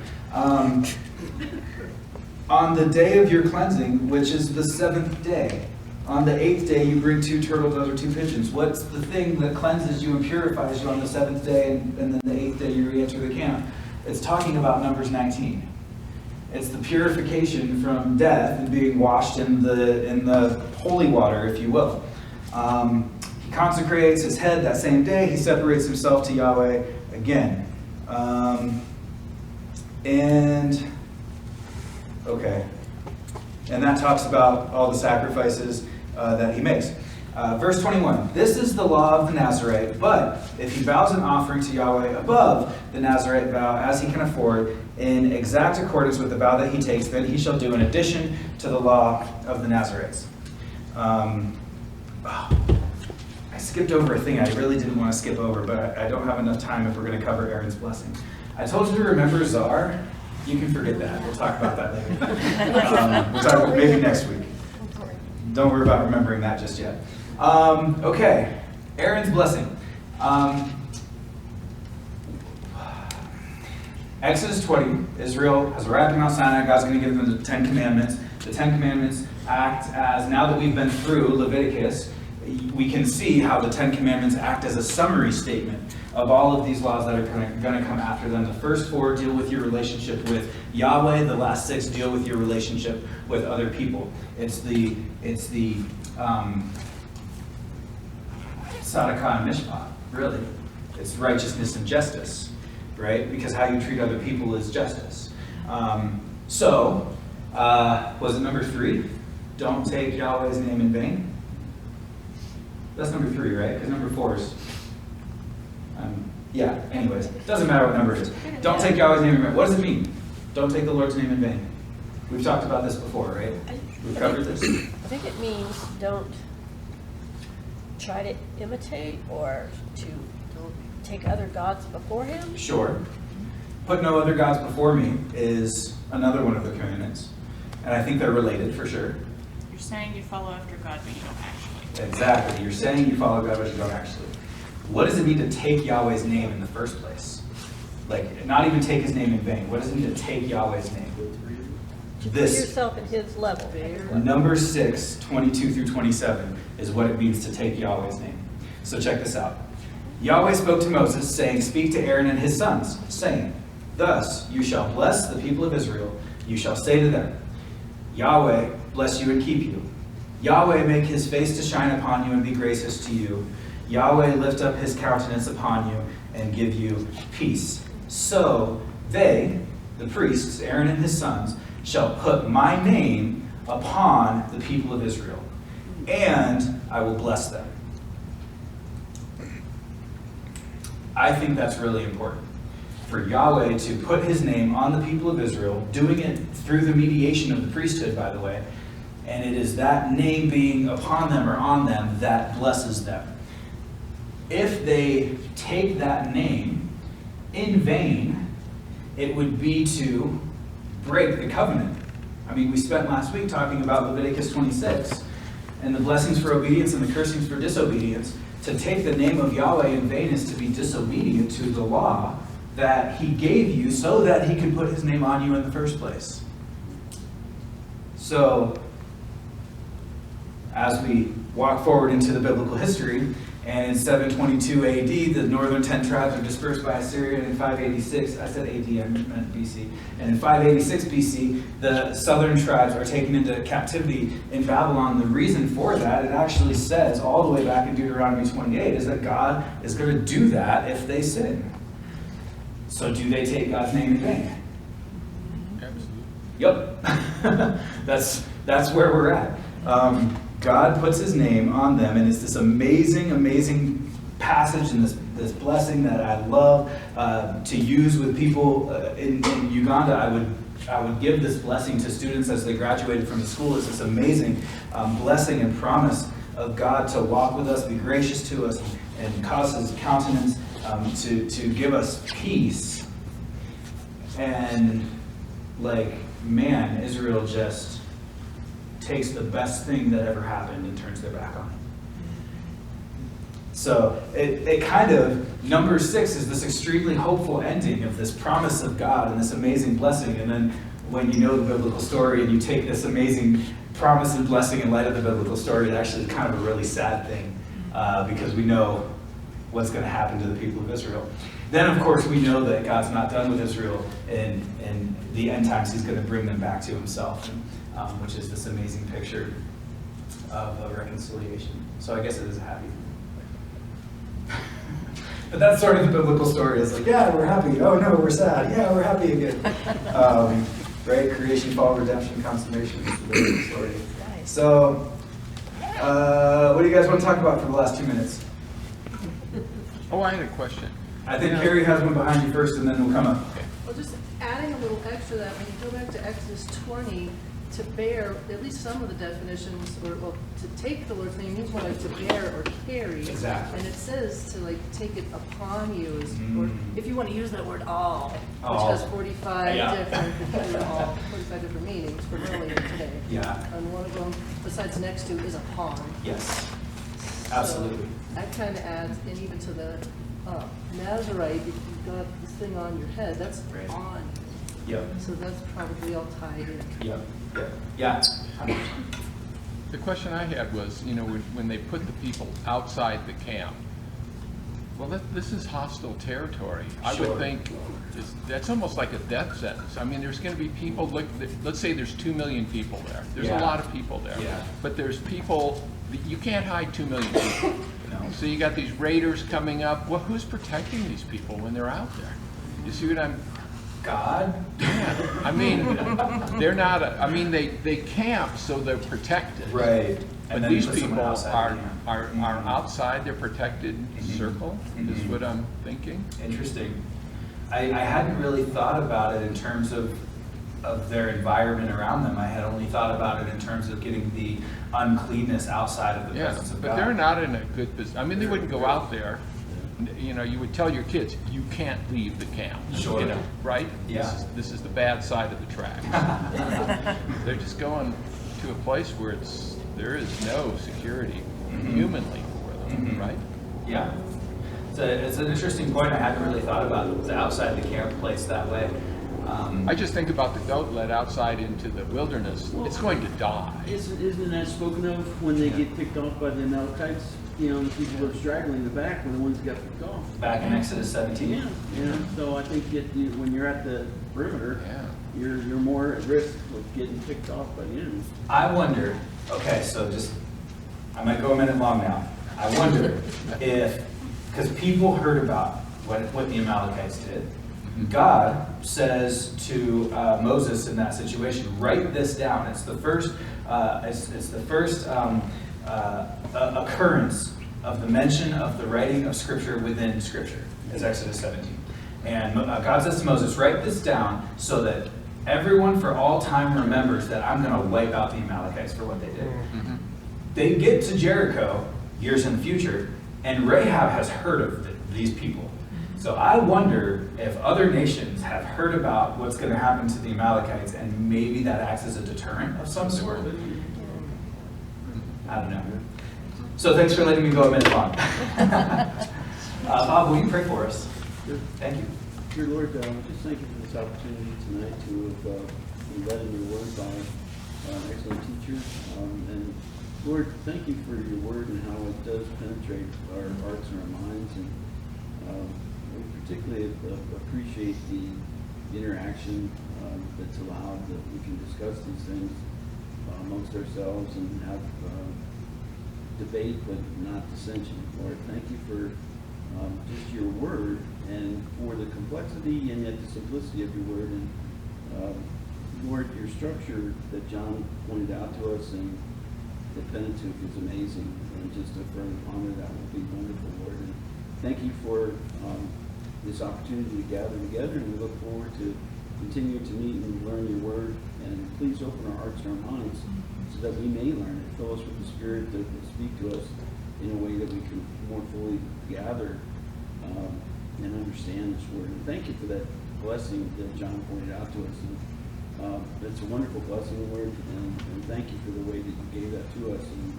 A: On the day of your cleansing, which is the 7th day, on the 8th day you bring 2 turtle doves or 2 pigeons. What's the thing that cleanses you and purifies you on the 7th day, and then the 8th day you re-enter the camp? It's talking about Numbers 19. It's the purification from death and being washed in the holy water, if you will. He consecrates his head that same day. He separates himself to Yahweh again. And that talks about all the sacrifices that he makes. Verse 21, this is the law of the Nazirite, but if he vows an offering to Yahweh above the Nazirite vow as he can afford, in exact accordance with the vow that he takes, then he shall do in addition to the law of the Nazirites. I skipped over a thing I really didn't want to skip over, but I don't have enough time if we're going to cover Aaron's blessing. I told you to remember Czar. You can forget that. We'll talk about that later. We'll talk about maybe next week. Don't worry about remembering that just yet. Okay, Aaron's blessing. Exodus 20, Israel has arrived at Mount Sinai. God's going to give them the 10 Commandments. The 10 Commandments act as, now that we've been through Leviticus, we can see how the 10 Commandments act as a summary statement of all of these laws that are going to come after them. The first 4 deal with your relationship with Yahweh. The last 6 deal with your relationship with other people. It's the Tzedakah and Mishpat, really. It's righteousness and justice, right? Because how you treat other people is justice. Was it number 3? don't take Yahweh's name in vain. That's number 3, right? Because number 4 is, yeah, anyways, doesn't matter what number it is. Don't take Yahweh's name in vain. What does it mean? Don't take the Lord's name in vain. We've talked about this before, right? We've covered this.
J: I think it means don't try to imitate or to take other gods before him.
A: Sure. Put no other gods before me is another one of the commandments. And I think they're related for sure.
H: You're saying you follow after God, but you don't actually.
A: Exactly. You're saying you follow God, but you don't actually. What does it mean to take Yahweh's name in the first place? Like, not even take his name in vain. What does it mean to take Yahweh's name?
J: To put yourself at his level.
A: Number 6, 22 through 27 is what it means to take Yahweh's name. So check this out. Yahweh spoke to Moses, saying, "Speak to Aaron and his sons, saying, Thus you shall bless the people of Israel. You shall say to them, Yahweh bless you and keep you. Yahweh make his face to shine upon you and be gracious to you. Yahweh lift up his countenance upon you and give you peace. So they, the priests, Aaron and his sons, shall put my name upon the people of Israel, and I will bless them." I think that's really important. For Yahweh to put his name on the people of Israel, doing it through the mediation of the priesthood, by the way, and it is that name being upon them or on them that blesses them. If they take that name in vain, it would be to break the covenant. I mean, we spent last week talking about Leviticus 26 and the blessings for obedience and the cursings for disobedience. To take the name of Yahweh in vain is to be disobedient to the law that he gave you so that he could put his name on you in the first place. So, as we walk forward into the biblical history, and in 722 AD, the northern 10 tribes are dispersed by Assyria, and in 586, I said AD, I meant BC, and in 586 BC, the southern tribes are taken into captivity in Babylon. The reason for that, it actually says, all the way back in Deuteronomy 28, is that God is going to do that if they sin. So do they take God's name in vain?
M: Absolutely.
A: Yep. That's where we're at. God puts his name on them, and it's this amazing, amazing passage and this blessing that I love to use with people in Uganda. I would give this blessing to students as they graduated from the school. It's this amazing blessing and promise of God to walk with us, be gracious to us, and cause his countenance to give us peace. And like, man, Israel just takes the best thing that ever happened and turns their back on it. So it kind of, number 6 is this extremely hopeful ending of this promise of God and this amazing blessing. And then when you know the biblical story and you take this amazing promise and blessing in light of the biblical story, it actually is kind of a really sad thing because we know what's going to happen to the people of Israel. Then, of course, we know that God's not done with Israel. In the end times, he's going to bring them back to himself, which is this amazing picture of a reconciliation. So I guess it is a happy thing. But that's sort of the biblical story. It's like, yeah, we're happy. Oh, no, we're sad. Yeah, we're happy again. Right? Creation, fall, redemption, consummation is the biblical story. So, what do you guys want to talk about for the last 2 minutes?
M: Oh, I had a question.
A: I think Carrie has one behind you first, and then we'll come up.
L: Well, just adding a little extra to that, when you go back to Exodus 20, to bear, at least some of the definitions, or well, to take the Lord's name means more like to bear or carry.
A: Exactly.
L: And it says to like take it upon you, is, or if you want to use that word all, which
A: All.
L: has 45 different meanings for earlier today.
A: Yeah.
L: And one of them, besides next to, is upon.
A: Yes. Absolutely.
L: So that kind of adds, and even to the Nazarite, if you've got this thing on your head, that's
A: Right.
L: on.
A: Yep.
L: So that's probably all tied in.
A: Yep. Yeah.
M: The question I had was, when they put the people outside the camp, well, this is hostile territory. I
A: Sure.
M: would think that's almost like a death sentence. I mean, there's going to be people, let's say there's 2 million people there. There's
A: Yeah.
M: a lot of people there.
A: Yeah.
M: But there's people, you can't hide 2 million people.
A: No.
M: So you got these raiders coming up. Well, who's protecting these people when they're out there? You see what I'm...
A: God?
M: I mean, they're not, I mean, they camp, so they're protected.
A: Right.
M: But
A: And then
M: these
A: put someone
M: people
A: outside
M: are
A: the camp.
M: outside their protected circle, is
A: Mhm.
M: what I'm thinking.
A: Interesting. I hadn't really thought about it in terms of their environment around them. I had only thought about it in terms of getting the uncleanness outside of the
M: Yeah,
A: presence of
M: but
A: God.
M: they're not in a good position. I mean, they wouldn't go out there. You know, you would tell your kids, you can't leave the camp.
A: Sure.
M: You know, right?
A: Yeah.
M: This is the bad side of the tracks. They're just going to a place where there is no security humanly for them, right?
A: Yeah. It's an interesting point. I hadn't really thought about the outside the camp place that way.
M: I just think about the goat led outside into the wilderness. It's going to die.
I: Isn't that spoken of when they get picked off by the Amalekites? You know, the people that are straggling in the back were the ones that got picked off.
A: Back in Exodus 17.
I: Yeah, you know, so I think when you're at the perimeter, you're more at risk of getting picked off by the enemy.
A: I wonder, okay, so I might go a minute long now. I wonder if, because people heard about what the Amalekites did, God says to Moses in that situation, write this down. It's the first, occurrence of the mention of the writing of Scripture within Scripture. It's Exodus 17. And God says to Moses, write this down so that everyone for all time remembers that I'm going to wipe out the Amalekites for what they did. They get to Jericho years in the future, and Rahab has heard of these people. So I wonder if other nations have heard about what's going to happen to the Amalekites, and maybe that acts as a deterrent of some sort. I don't know. So thanks for letting me go a minute long. Bob, will you pray for us?
I: Sure.
A: Thank you.
I: Dear Lord, just thank you for this opportunity tonight to have been led in your word by an excellent teacher. And Lord, thank you for your word and how it does penetrate our hearts and our minds. And we particularly appreciate the interaction that's allowed, that we can discuss these things amongst ourselves and have debate but not dissension. Lord, thank you for just your word and for the complexity and yet the simplicity of your word. And Lord, your structure that John pointed out to us and the Pentateuch is amazing, and just to further ponder that will be wonderful, Lord. And thank you for this opportunity to gather together, and we look forward to continuing to meet and learn your word. And please open our hearts and our minds so that we may learn it. Fill us with the Spirit that will speak to us in a way that we can more fully gather and understand this word. And thank you for that blessing that John pointed out to us. And it's a wonderful blessing, Lord, and thank you for the way that you gave that to us. And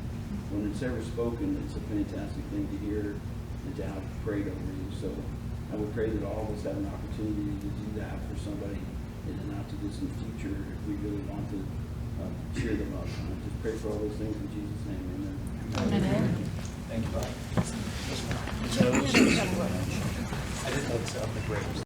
I: when it's ever spoken, it's a fantastic thing to hear and to have prayed over you. So I would pray that all of us have an opportunity to do that for somebody in the not too distant future if we really want to cheer them up. Just pray for all those things in Jesus' name. Amen.
H: Amen.
A: Thank you, Bob. I did notice the grapes.